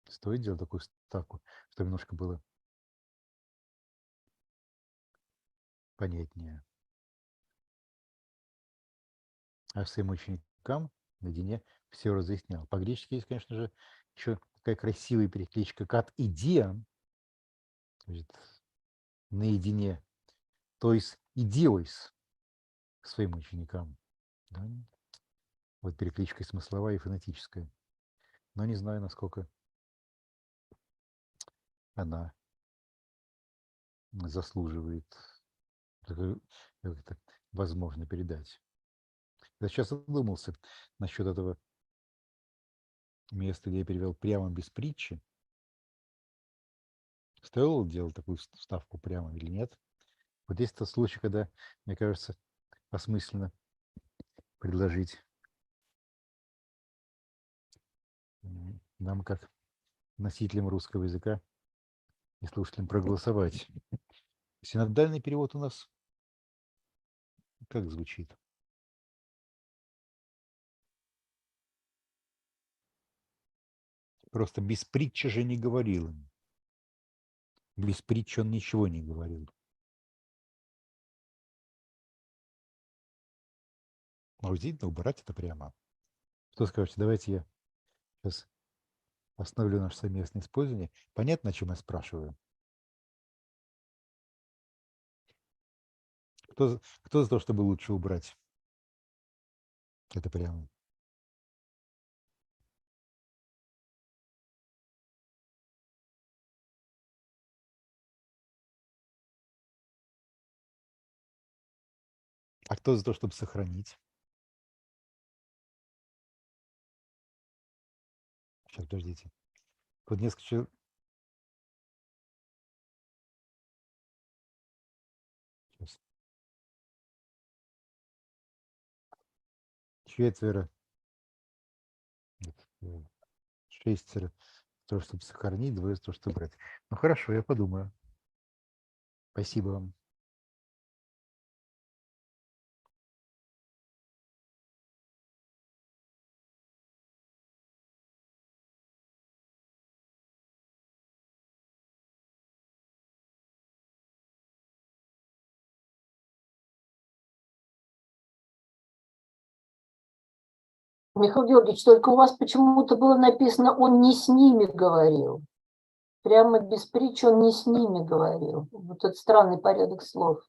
A: стоит делать такую ставку, чтобы немножко было понятнее. А своим ученикам наедине все разъяснял. По-гречески есть, конечно же, еще такая красивая перекличка кат и диан, наедине, то есть идиойс своим ученикам. Да? Вот перекличка смысловая и фонетическая. Но не знаю, насколько она заслуживает, как это возможно передать. Я сейчас задумался насчет этого места, где я перевел прямо без притчи. Стоило делать такую вставку прямо или нет? Вот есть тот случай, когда, мне кажется, осмысленно предложить нам, как носителям русского языка и слушателям, проголосовать. Синодальный перевод у нас как звучит? Просто без притчи же не говорил им. Без притчи он ничего не говорил. Может, действительно убрать это прямо? Что скажете? Давайте я сейчас Остановлю наше совместное использование. Понятно, о чем я спрашиваю? Кто за то, чтобы лучше убрать? Это прямо. А кто за то, чтобы сохранить? Сейчас, подождите. Вот несколько человек. Сейчас. Четверо. Шестеро. То, чтобы сохранить, двое за то, чтобы брать. Ну хорошо, я подумаю. Спасибо вам.
B: Михаил Георгиевич, только у вас почему-то было написано, он не с ними говорил. Прямо без притч он не с ними говорил. Вот этот странный порядок слов.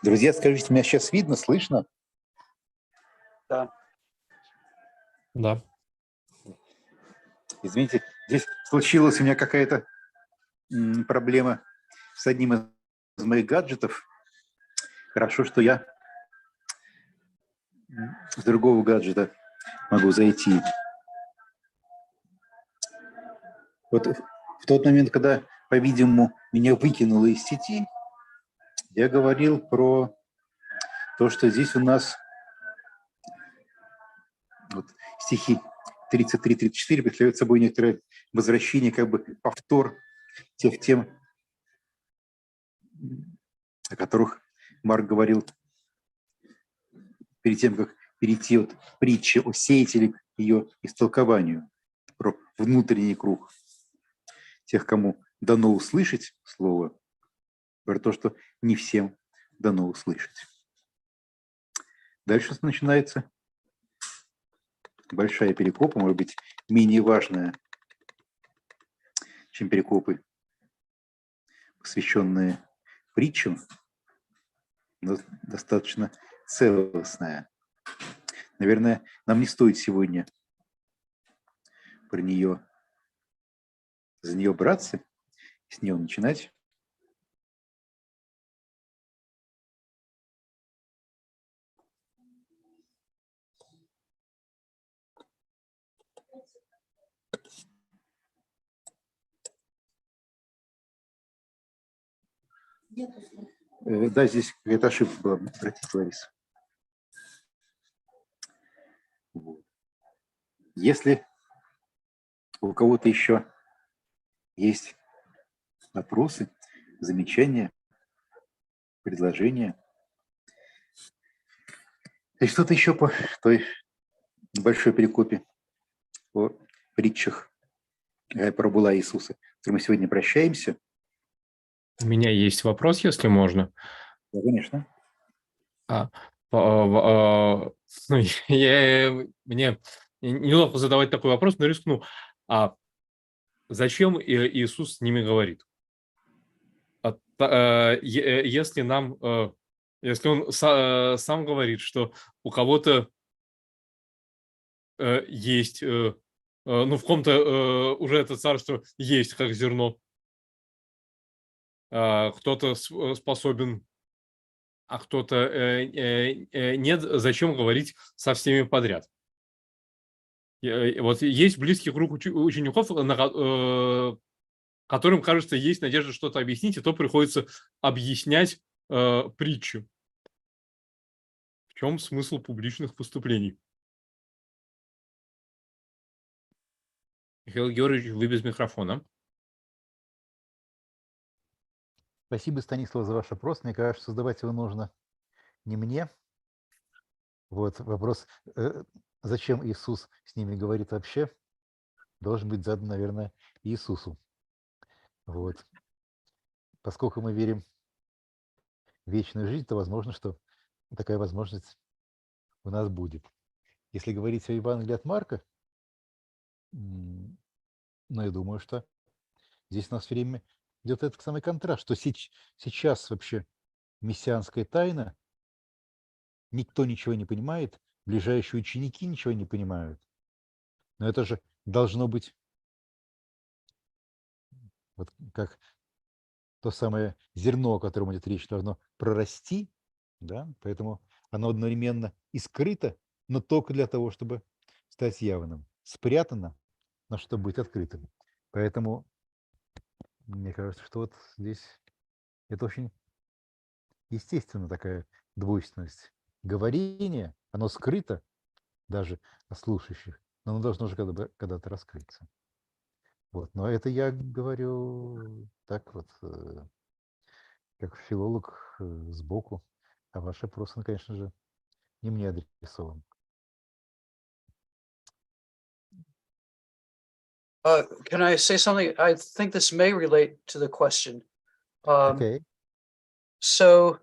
A: Друзья, скажите, меня сейчас видно, слышно?
C: Да.
E: Да.
A: Извините, здесь случилась у меня какая-то проблема с одним из моих гаджетов. Хорошо, что я с другого гаджета могу зайти. Вот в тот момент, когда, по-видимому, меня выкинуло из сети, я говорил про то, что здесь у нас вот, стихи 33-34 представляют собой некоторое возвращение, как бы повтор тех тем, о которых Марк говорил перед тем, как перейти от притчи о сеятеле к ее истолкованию, про внутренний круг тех, кому дано услышать слово, про то, что не всем дано услышать. Дальше начинается большая перекопа, может быть, менее важная, чем перекопы, посвященные притчам, но достаточно целостная. Наверное, нам не стоит сегодня за нее браться, с нее начинать. Да, здесь какая-то ошибка была, простите, Лариса. Вот. Если у кого-то еще есть вопросы, замечания, предложения, и что-то еще по той большой перекопе о притчах про была Иисуса, с которым мы сегодня прощаемся.
E: У меня есть вопрос, если можно.
A: Да, конечно.
E: Мне неловко задавать такой вопрос, но рискну. А зачем Иисус с ними говорит? Если он сам говорит, что у кого-то есть, в ком-то уже это царство есть, как зерно, кто-то способен, а кто-то нет, зачем говорить со всеми подряд? Вот есть близкий круг учеников, которым, кажется, есть надежда что-то объяснить, и то приходится объяснять притчу. В чем смысл публичных выступлений? Михаил Георгиевич, вы без микрофона.
A: Спасибо, Станислав, за ваш вопрос. Мне кажется, создавать его нужно не мне. Вот вопрос, зачем Иисус с ними говорит вообще, должен быть задан, наверное, Иисусу. Вот. Поскольку мы верим в вечную жизнь, то возможно, что такая возможность у нас будет. Если говорить о Евангелии от Марка, я думаю, что здесь у нас все время идет этот самый контраст, что сейчас вообще мессианская тайна, никто ничего не понимает, ближайшие ученики ничего не понимают. Но это же должно быть вот как то самое зерно, о котором идет речь, должно прорасти, да, поэтому оно одновременно и скрыто, но только для того, чтобы стать явным, спрятано, но чтобы быть открытым. Поэтому мне кажется, что вот здесь это очень естественно такая двойственность. Говорение, оно скрыто даже от слушающих, но оно должно же когда-то раскрыться. Вот. Но это я говорю так вот, как филолог сбоку, а ваш вопрос, он, конечно же, не мне адресован.
C: Can I say something? I think this may relate to the question.
A: Okay.
C: So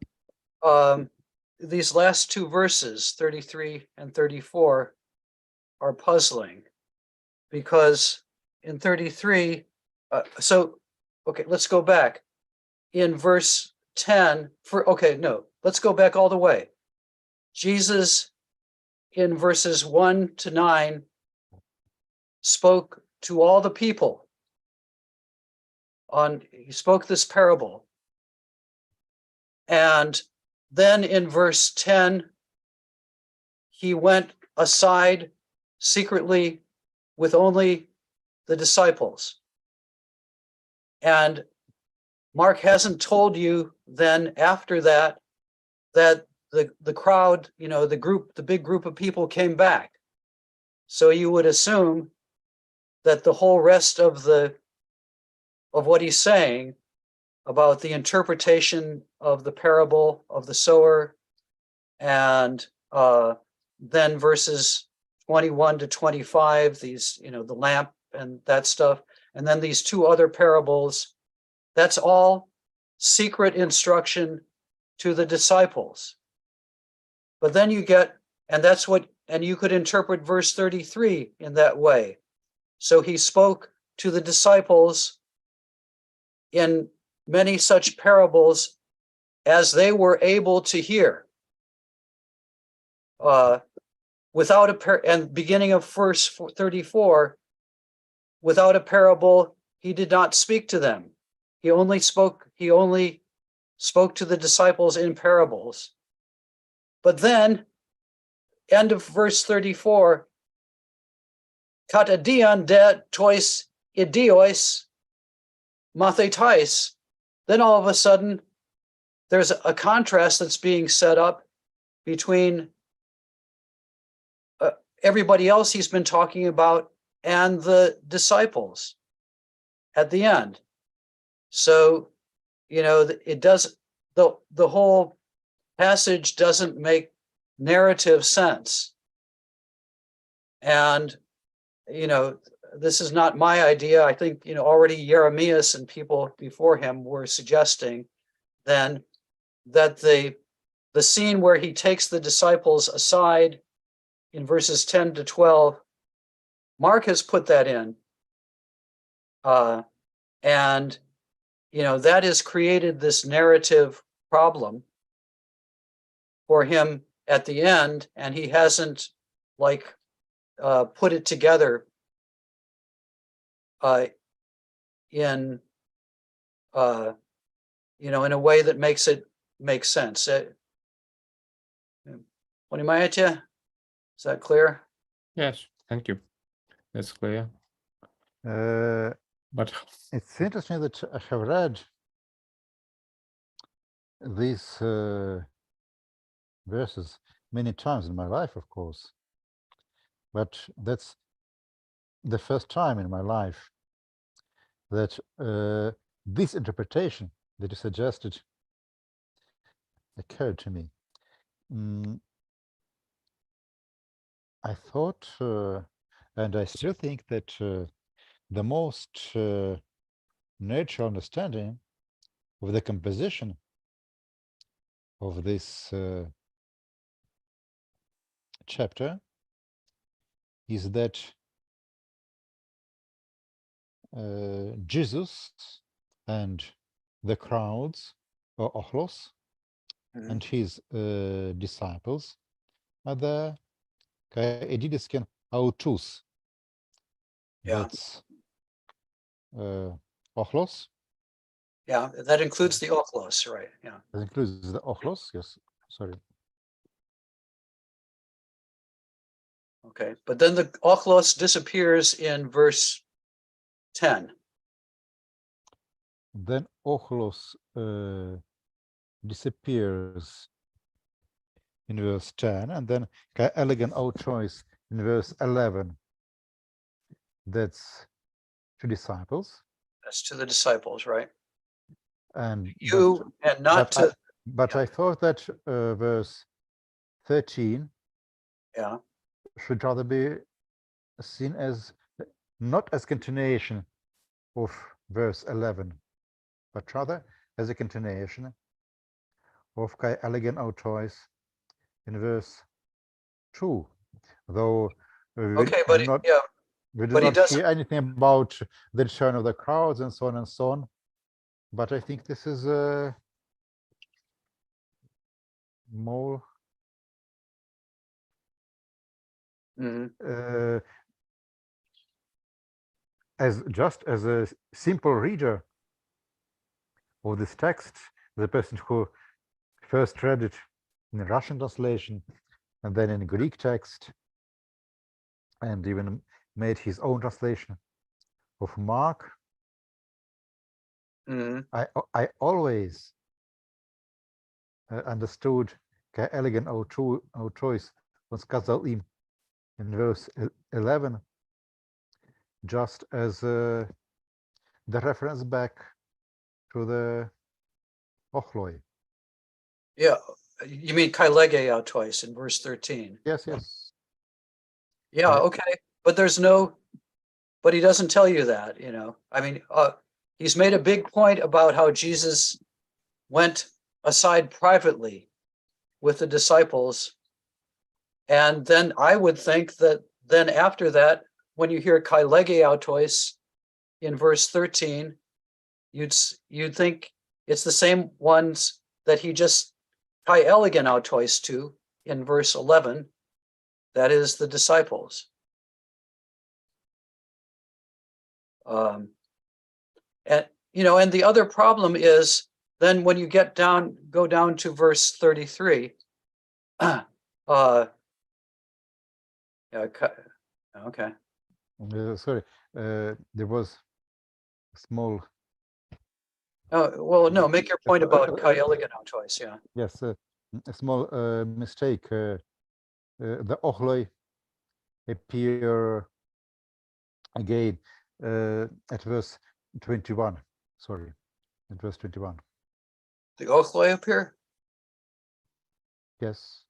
C: these last two verses, 33 and 34, are puzzling because in 33, okay, let's go back. In verse 10, let's go back all the way. Jesus in verses 1 to 9 spoke to all the people. He spoke this parable. And then in verse 10, he went aside secretly with only the disciples. And Mark hasn't told you then after that the crowd, the big group of people came back. So you would assume that the whole rest of what he's saying about the interpretation of the parable of the sower, and then verses 21 to 25, these, the lamp and that stuff, and then these two other parables, that's all secret instruction to the disciples. But then you get, and you could interpret verse 33 in that way. So he spoke to the disciples in many such parables as they were able to hear. And beginning of verse 34, without a parable, he did not speak to them. He only spoke to the disciples in parables. But then, end of verse 34, katadion de tois idiois mathetais. Then all of a sudden, there's a contrast that's being set up between everybody else he's been talking about and the disciples at the end. So, it does, the whole passage doesn't make narrative sense. And, this is not my idea. I think, already Jeremias and people before him were suggesting then that the scene where he takes the disciples aside in verses 10 to 12, Mark has put that in. And, that has created this narrative problem for him at the end, and he hasn't put it together in a way that makes it make sense. Понимаете? Is that clear?
E: Yes, thank you. That's clear. But
A: It's interesting that I have read these verses many times in my life, of course, but that's the first time in my life that this interpretation that you suggested occurred to me. I thought, and I still think that the most natural understanding of the composition of this chapter is that Jesus and the crowds, or ochlos, and his disciples are there. Edidisken autus.
C: Yeah.
A: That's ochlos.
C: Yeah, that includes the ochlos, right? Yeah.
A: That includes the ochlos. Yes. Sorry.
C: Okay, but then the ochlos disappears in verse 10.
A: Then ochlos disappears in verse 10, and then elegant choice in verse 11. That's to disciples.
C: That's to the disciples, right?
A: And
C: But
A: I thought that verse 13
C: yeah,
A: should rather be seen as not as continuation of verse 11, but rather as a continuation of kai elegant choice in verse 2. Though we do not hear anything about the return of the crowds and so on and so on. But I think this is more as a simple reader of this text, the person who first read it in the Russian translation and then in Greek text, and even made his own translation of Mark. I always understood elegant choice on сказал им in verse 11 just as the reference back to the ochloi.
C: Yeah, you mean kailege autois in verse 13.
A: Yes, yes.
C: Yeah,
A: Yeah.
C: okay. But but he doesn't tell you that, you know. I mean, he's made a big point about how Jesus went aside privately with the disciples. And then I would think that then after that, when you hear kailege autois in verse 13, you'd think it's the same ones that he just kai elegant autois to in verse 11. That is the disciples. And and the other problem is then when you go down to verse 33, yeah, okay.
A: Sorry, there was a small.
C: Oh, well, no, make your point about kai elegant autois, yeah.
A: Yes, a small mistake. The ochloi appear again at verse 21. Sorry, at verse 21.
C: The ochloi appear?
A: Yes,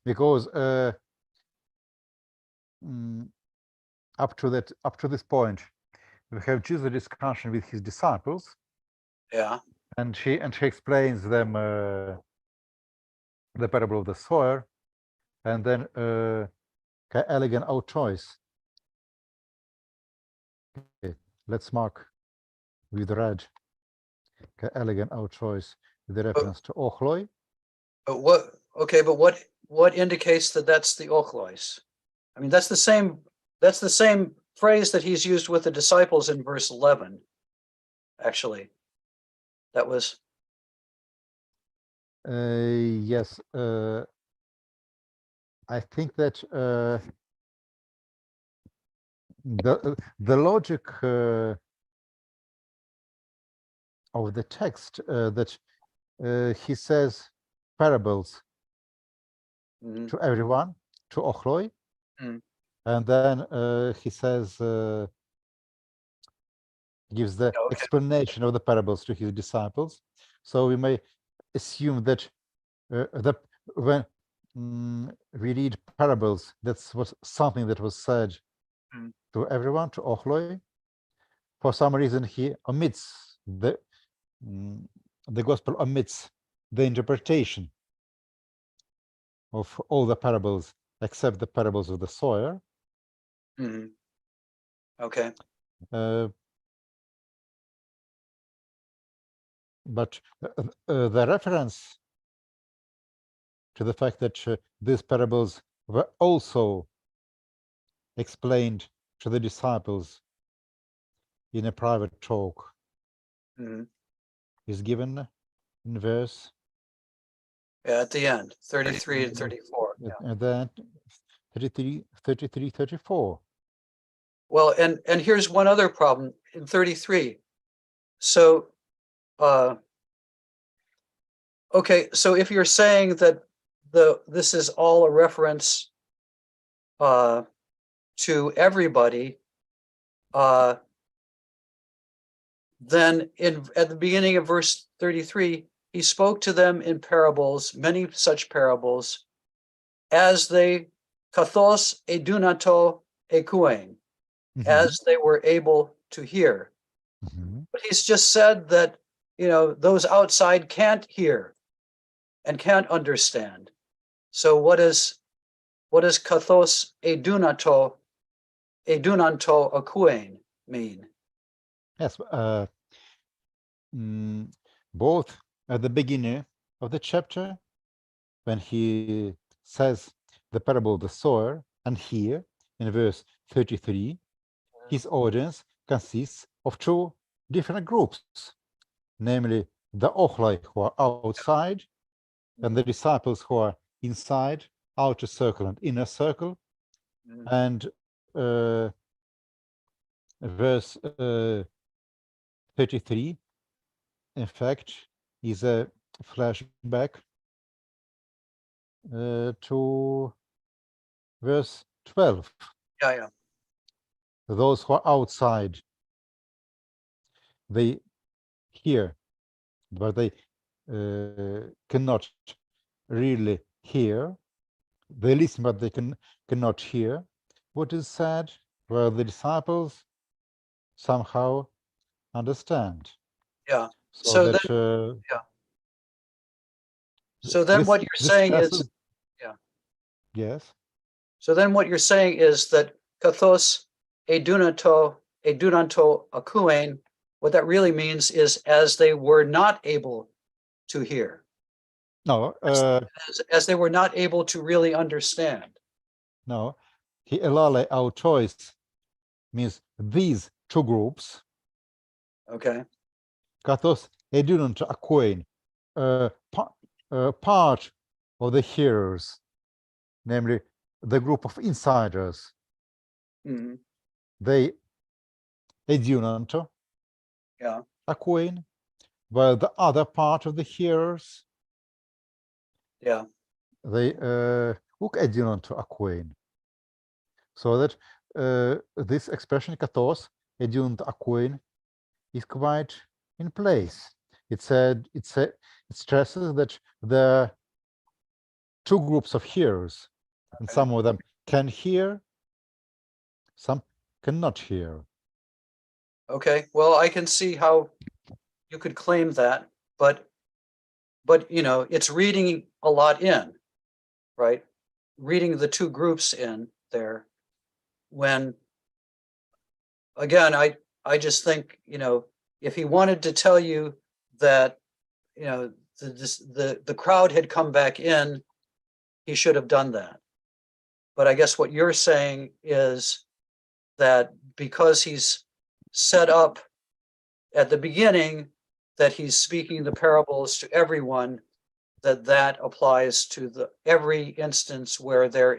A: because up to this point, we have Jesus' discussion with his disciples.
C: Yeah.
A: And he explains them the parable of the sower, and then kai elegant autois. Okay, let's mark with red kai elegant autois with the reference to ochloi.
C: But what indicates that that's the ochlois? I mean, that's the same phrase that he's used with the disciples in verse 11. Actually, that was.
A: Yes, I think that the logic of the text that he says parables to everyone, to ochloi, and then he says gives the explanation of the parables to his disciples. So we may assume that when we read parables, that's something that was said to everyone, to ochloi. For some reason, he omits the gospel omits the interpretation of all the parables except the parables of the sower.
C: Okay.
A: But the reference to the fact that these parables were also explained to the disciples in a private talk is given in verse.
C: Yeah, at the end, 33 and 34. Yeah.
A: And then 33, 34.
C: Well, and here's one other problem in 33. So, okay, so if you're saying that this is all a reference to everybody, then at the beginning of verse 33, he spoke to them in parables, many such parables, as they kathos edunato ekuen, as they were able to hear. But he's just said that, those outside can't hear and can't understand. So what does kathos edunanto akuen mean?
A: Yes, both at the beginning of the chapter, when he says the parable of the sower, and here in verse 33, his audience consists of two different groups, namely the ochloi who are outside and the disciples who are inside, outer circle and inner circle. And verse 33, in fact, is a flashback to verse 12.
C: Yeah.
A: Those who are outside, they hear, but they cannot really hear. They listen, but they cannot hear what is said, while the disciples somehow understand.
C: Yeah.
A: So
C: So
A: that
C: So then what you're saying is,
A: stresses,
C: yeah.
A: Yes.
C: So then what you're saying is that kathos edunanto akuen, what that really means is as they were not able to hear,
A: No.
C: as they were not able to really understand.
A: No. He elale our choice means these two groups.
C: Okay.
A: Kathos edunant akuen, part of the hearers, namely the group of insiders,
C: Mhm.
A: they edunant
C: Yeah.
A: akuen, while the other part of the hearers,
C: Yeah.
A: they uk edunant akuen. So that this expression kathos edunant akuen is quite in place. It stresses that there are two groups of hearers, and
C: Okay.
A: some of them can hear, some cannot hear.
C: Okay. Well, I can see how you could claim that, but you know, it's reading a lot in, right? Reading the two groups in there when, again, I just think, you know, if he wanted to tell you that, you know, the crowd had come back in, he should have done that. But I guess what you're saying is that because he's set up at the beginning that he's speaking the parables to everyone, that applies to every instance where there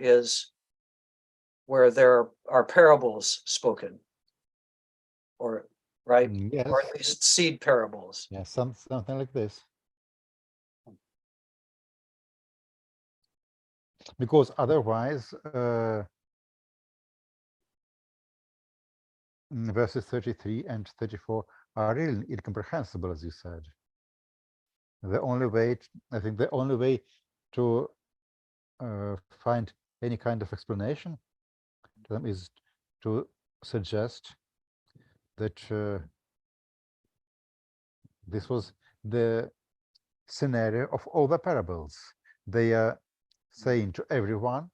C: are parables spoken, or right,
A: Yes.
C: or at least seed parables.
A: Yeah, something like this. Because otherwise, verses 33 and 34 are really incomprehensible, as you said. The only way, I think, the only way to find any kind of explanation to them is to suggest that this was the scenario of all the parables. They are saying to everyone,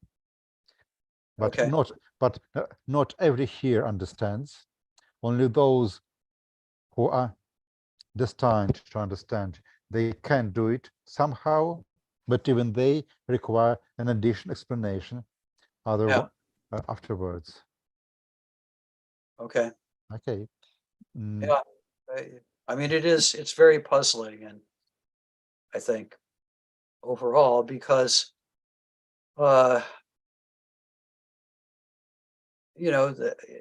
A: but
C: Okay.
A: not every here understands. Only those who are destined to understand, they can do it somehow, but even they require an additional explanation afterwards.
C: Okay.
A: Okay.
C: Yeah. I mean, it's very puzzling, and I think overall, because you know,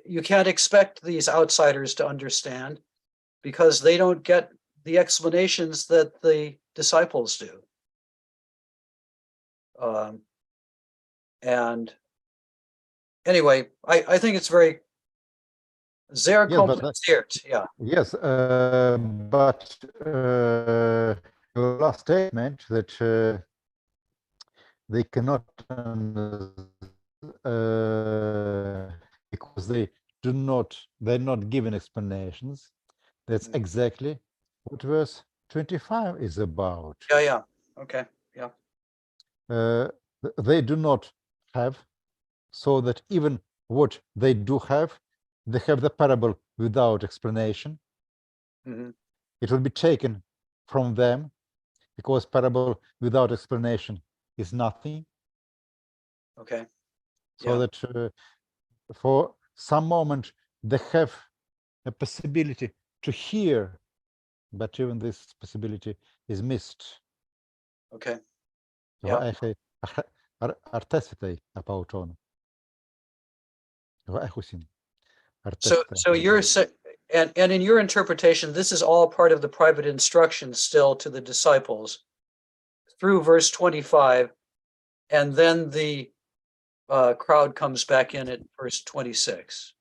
C: you can't expect these outsiders to understand because they don't get the explanations that the disciples do. And anyway, I think it's very sehr kompliziert. Yeah.
A: Yes, but your last statement that they cannot because they're not given explanations. That's exactly what verse 25 is about.
C: Yeah. Okay. Yeah.
A: They do not have, so that even what they do have, they have the parable without explanation.
C: Mm-hmm.
A: It will be taken from them because parable without explanation is nothing.
C: Okay.
A: So that for some moment they have a possibility to hear, but even this possibility is missed.
C: Okay. Yeah. So you're and in your interpretation, this is all part of the private instruction still to the disciples through verse 25, and then the crowd comes back in at verse 26.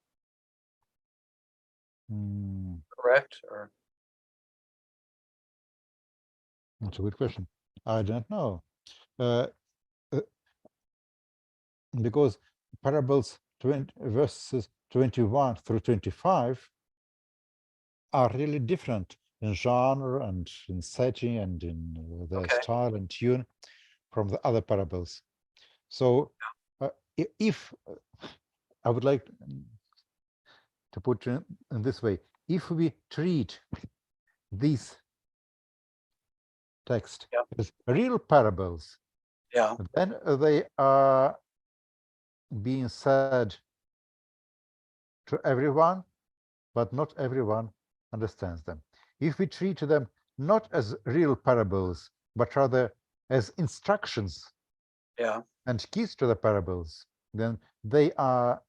C: Correct? Or
A: That's a good question. I don't know. Because parables verses 21 through 25 are really different in genre and in setting and in their
C: Okay.
A: style and tune from the other parables. So if I would like to put it in this way, if we treat these texts as real parables, then they are being said to everyone, but not everyone understands them. If we treat them not as real parables, but rather as instructions and keys to the parables, then they are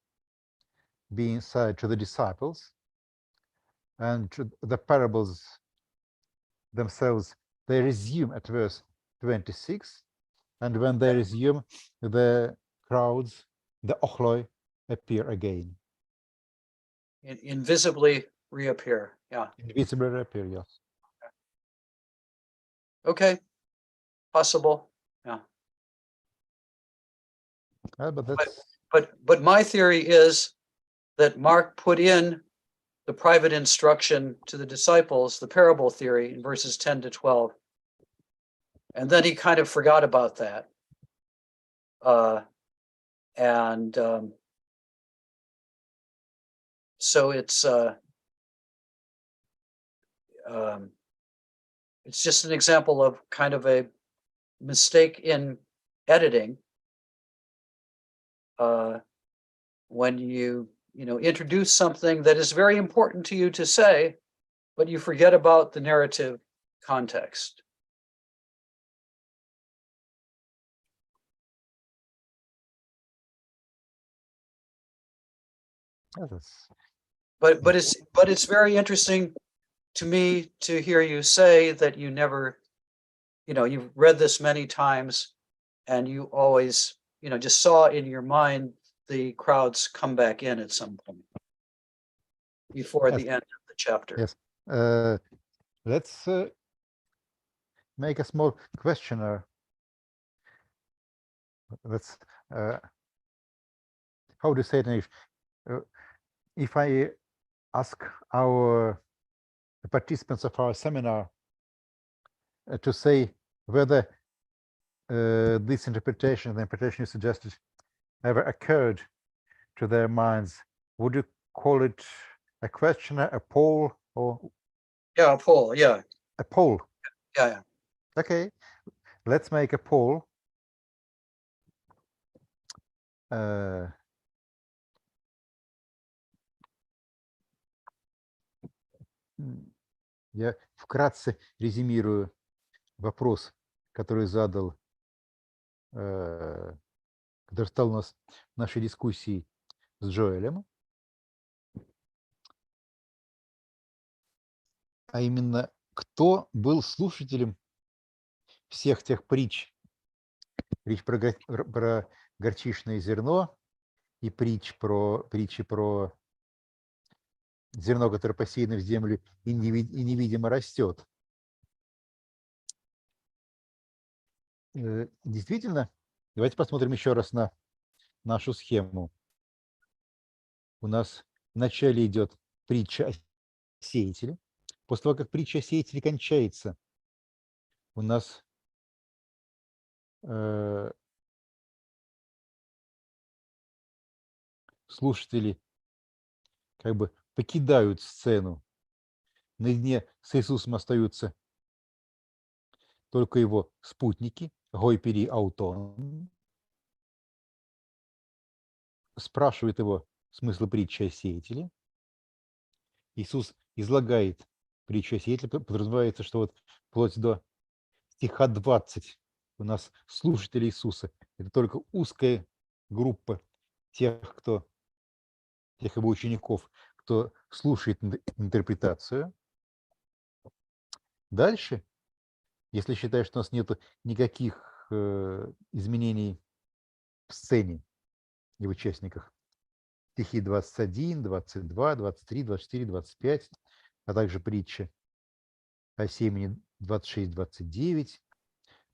A: being said to the disciples, and to the parables themselves, they resume at verse 26, and when they resume, the crowds, the ochloi, appear again.
C: Invisibly reappear. Yeah.
A: Invisibly reappear, yes.
C: Okay. Possible. Yeah.
A: But that's
C: But my theory is that Mark put in the private instruction to the disciples, the parable theory in verses 10 to 12. And then he kind of forgot about that. So it's just an example of kind of a mistake in editing. When you introduce something that is very important to you to say, but you forget about the narrative context. But it's very interesting to me to hear you say that you never, you've read this many times and you always, just saw in your mind the crowds come back in at some point before the end of the chapter.
A: Yes. Let's make a small questionnaire. Let's how to say it in English? If I ask the participants of our seminar to say whether this interpretation, the interpretation you suggested, ever occurred to their minds, would you call it a questionnaire, a poll, or?
C: Yeah, a poll. Yeah.
A: A poll.
C: Yeah.
A: Okay, let's make a poll. Я вкратце резюмирую вопрос, который задал, который стал у нас нашей дискуссией с Джоэлем, а именно, кто был слушателем всех тех притч про горчичное зерно и притчи про зерно, которое посеяно в землю и невидимо растет. Действительно, давайте посмотрим еще раз на нашу схему. У нас вначале идет притча о сеятеле. После того, как притча о сеятеле кончается, у нас слушатели как бы покидают сцену. Наедине с Иисусом остаются только его спутники, Гойпери Аутон. Спрашивает его смысл притчи о сеятеле. Иисус излагает притчу о сеятеле. Подразумевается, что вот вплоть до стиха 20 у нас слушатели Иисуса. Это только узкая группа тех его учеников, кто слушает интерпретацию. Дальше, если считаешь, что у нас нет никаких изменений в сцене и в участниках, стихи 21, 22, 23, 24, 25, а также притча о семени 26-29,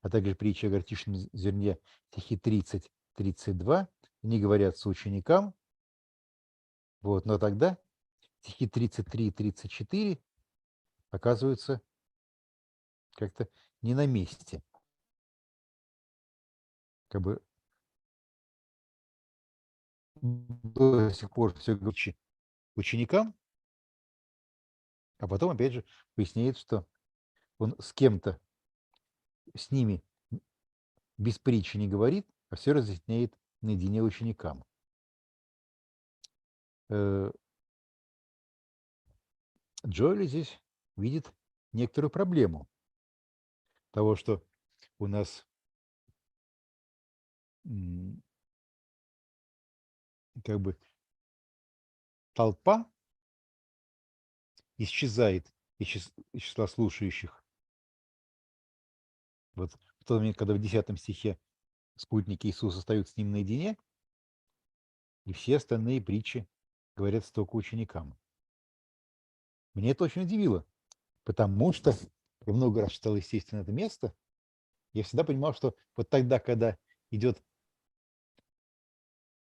A: а также притча о горчичном зерне, стихи 30-32, они говорят соученикам. Вот, но тогда стихи 33 и 34 оказываются как-то не на месте. Как бы до сих пор все говорит ученикам, а потом опять же поясняет, что он с кем-то, с ними без притчи не говорит, а все разъясняет наедине ученикам. Джоэль здесь видит некоторую проблему того, что у нас как бы толпа исчезает из числа слушающих. Вот в тот момент, когда в 10 стихе спутники Иисуса остаются с ним наедине, и все остальные притчи говорят только ученикам. Меня это очень удивило, потому что я много раз читал, естественно, это место, я всегда понимал, что вот тогда, когда идет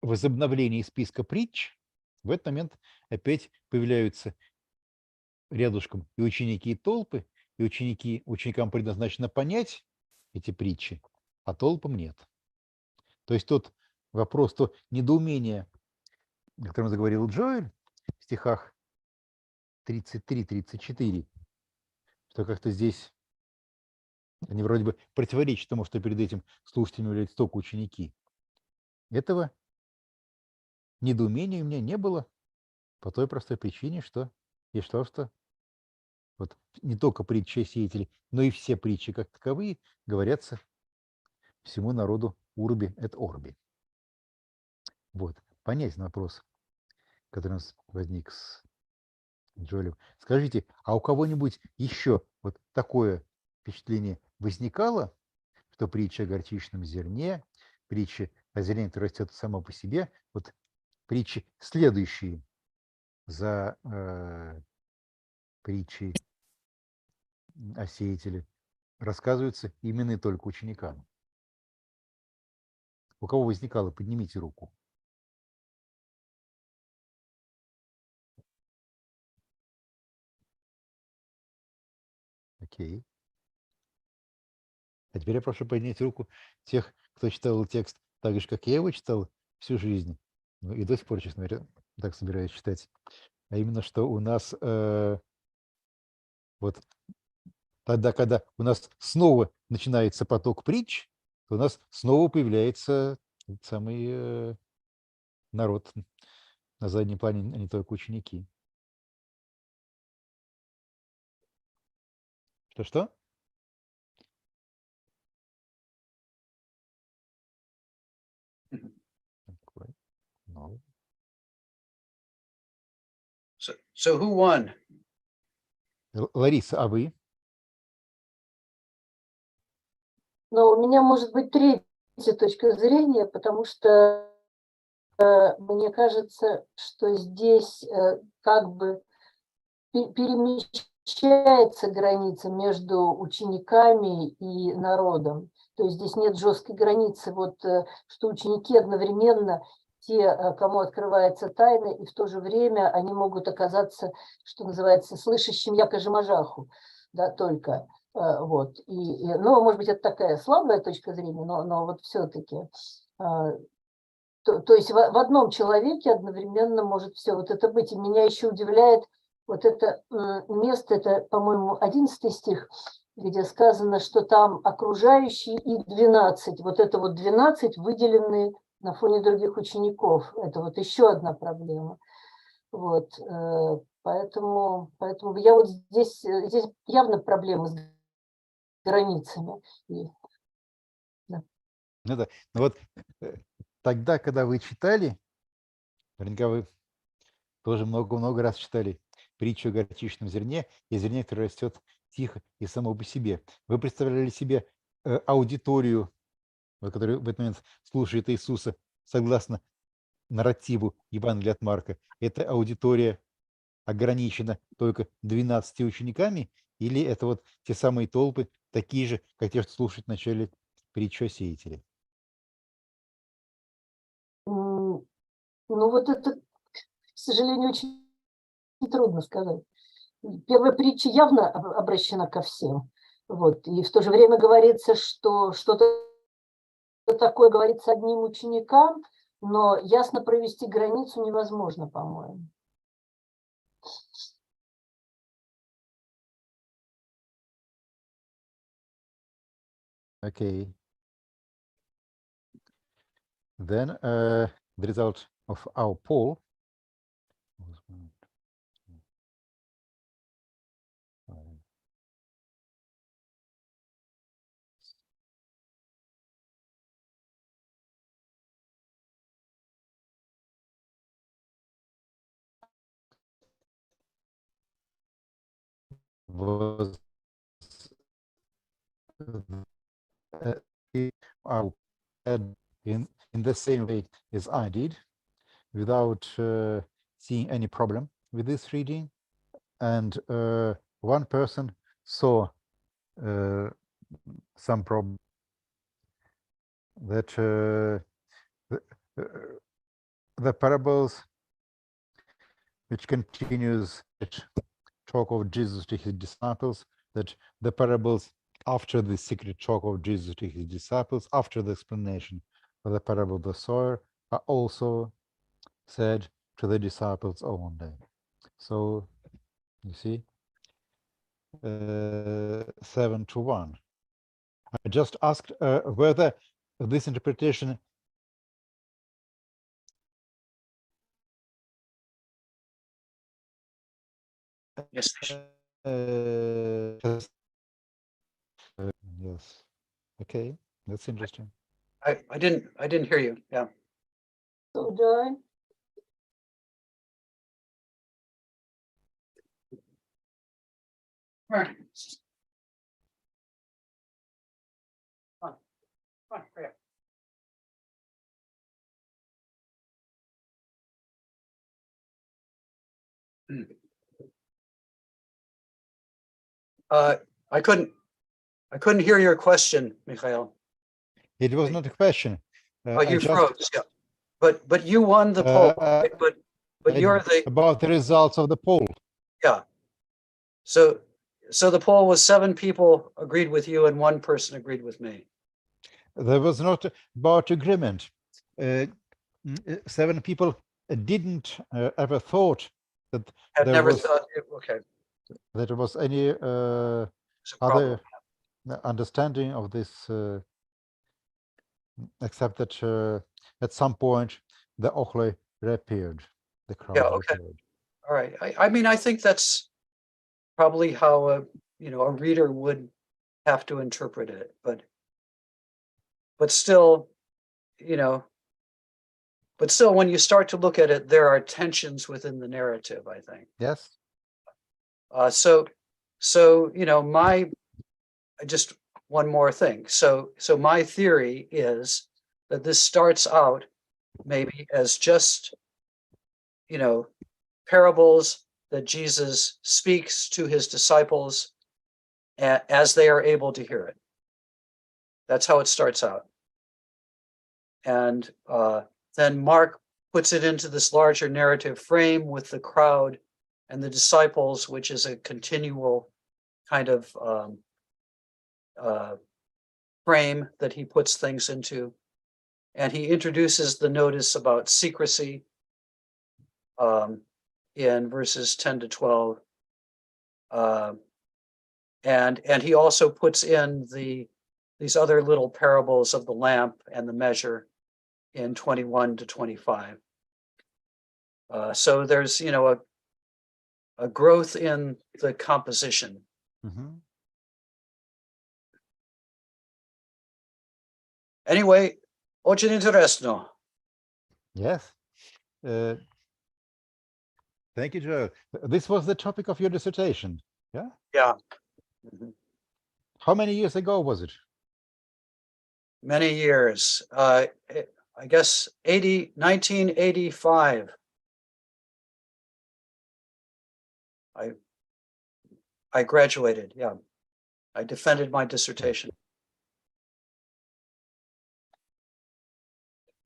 A: возобновление списка притч, в этот момент опять появляются рядышком и ученики, и толпы, и ученикам предназначено понять эти притчи, а толпам нет. То есть тот вопрос, то недоумение, о котором заговорил Джоэль в стихах 33-34, что как-то здесь они вроде бы противоречат тому, что перед этим слушателями являются только ученики. Этого недоумения у меня не было по той простой причине, что я считал, что вот не только притчи о сеятеле, но и все притчи как таковые говорятся всему народу урби эт орби. Вот, понятен вопрос, который у нас возник с Джоэлем. Скажите, а у кого-нибудь еще вот такое впечатление возникало, что притча о горчичном зерне, притча о зерне, которое растет само по себе, вот притчи, следующие за притчей о сеятеле, рассказываются именно и только ученикам? У кого возникало, поднимите руку. Окей. А теперь я прошу поднять руку тех, кто читал текст так же, как я его читал всю жизнь. Ну, и до сих пор, честно говоря, так собираюсь читать. А именно, что у нас вот тогда, когда у нас снова начинается поток притч, то у нас снова появляется этот самый народ на заднем плане, а не только ученики. Что-что? No.
C: So who won?
A: Лариса, а вы?
B: Но у меня может быть третья точка зрения, потому что мне кажется, что здесь как бы перемещается граница между учениками и народом. То есть здесь нет жесткой границы, вот что ученики одновременно те, кому открывается тайна, и в то же время они могут оказаться, что называется, слышащим якожемажаху, да, только. Вот. Ну, может быть, это такая слабая точка зрения, но вот все-таки. То есть в одном человеке одновременно может все вот это быть. И меня еще удивляет вот это место, это, по-моему, 11 стих, где сказано, что там окружающие и 12. Вот это вот 12 выделены на фоне других учеников. Это вот еще одна проблема. Вот. Поэтому я вот здесь явно проблема с границами.
A: Да. Ну да. Ну вот тогда, когда вы читали, наверняка вы тоже много-много раз читали притчу о горчичном зерне и зерне, которое растет тихо и само по себе. Вы представляли себе аудиторию, которая в этот момент слушает Иисуса согласно нарративу Евангелия от Марка. Эта аудитория ограничена только 12 учениками, Или это вот те самые толпы, такие же, как те, что слушают в начале притчи о сеятеле?
B: Ну, вот это, к сожалению, очень трудно сказать. Первая притча явно обращена ко всем. Вот. И в то же время говорится, что что-то такое говорится одним ученикам, но ясно провести границу невозможно, по-моему.
A: Okay. Then the result of our poll was in the same way as I did, without seeing any problem with this reading, and one person saw some problem that the parables which continues talk of Jesus to his disciples, that the parables after the secret talk of Jesus to his disciples, after the explanation of the parable of the sower, are also said to the disciples only. So you see, 7-1. I just asked whether this interpretation
C: Yes.
A: yes. Okay, that's interesting.
C: I didn't hear you. Yeah.
B: So do I.
C: Right. Come on, hurry up. I couldn't hear your question, Mikhail.
A: It was not a question.
C: Oh, you froze. Yeah, but you won the poll. Right? But you're the
A: about the results of the poll.
C: Yeah. So the poll was 7 people agreed with you and 1 person agreed with me.
A: There was not about agreement. 7 people didn't ever thought that
C: Had
A: there
C: never
A: was
C: thought. Okay.
A: that there was any
C: It's a problem.
A: other understanding of this, except that at some point the Ochle reappeared. The crowd
C: Yeah, okay.
A: reappeared.
C: All right. I mean, I think that's probably how a reader would have to interpret it, but still, when you start to look at it, there are tensions within the narrative, I think.
A: Yes.
C: So just one more thing. So my theory is that this starts out maybe as just, parables that Jesus speaks to his disciples as they are able to hear it. That's how it starts out. And then Mark puts it into this larger narrative frame with the crowd and the disciples, which is a continual kind of frame that he puts things into. And he introduces the notice about secrecy in verses 10-12. And he also puts in these other little parables of the lamp and the measure in 21-25. So there's a growth in the composition.
A: Mm-hmm.
C: Anyway, очень интересно.
A: Yes. Thank you, Joe. This was the topic of your dissertation. Yeah.
C: Yeah.
A: How many years ago was it?
C: Many years. I guess 1985. I graduated, yeah. I defended my dissertation.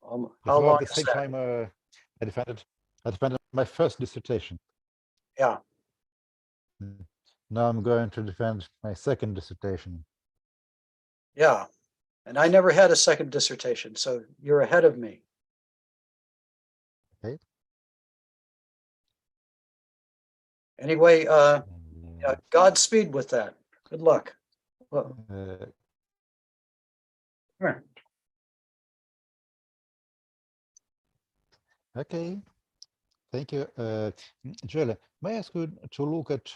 C: How
A: At
C: long
A: the
C: is
A: same
C: that?
A: time, I defended my first dissertation.
C: Yeah.
A: Now I'm going to defend my second dissertation.
C: Yeah. And I never had a second dissertation, so you're ahead of me.
A: Okay.
C: Anyway, Godspeed with that. Good luck. Well, here.
A: Okay. Thank you. Joelle, may I ask you to look at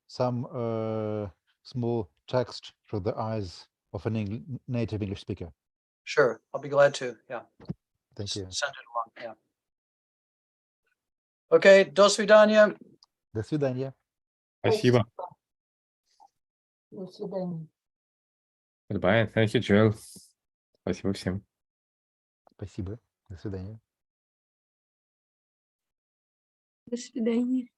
A: some small text through the eyes of a native English speaker?
C: Sure, I'll be glad to. Yeah.
A: Thank you.
C: Send it along. Yeah. Okay, до свидания.
A: До свидания.
E: Спасибо.
B: До свидания.
E: Goodbye. Thank you, Joel. Спасибо всем.
A: Спасибо. До свидания.
D: До свидания.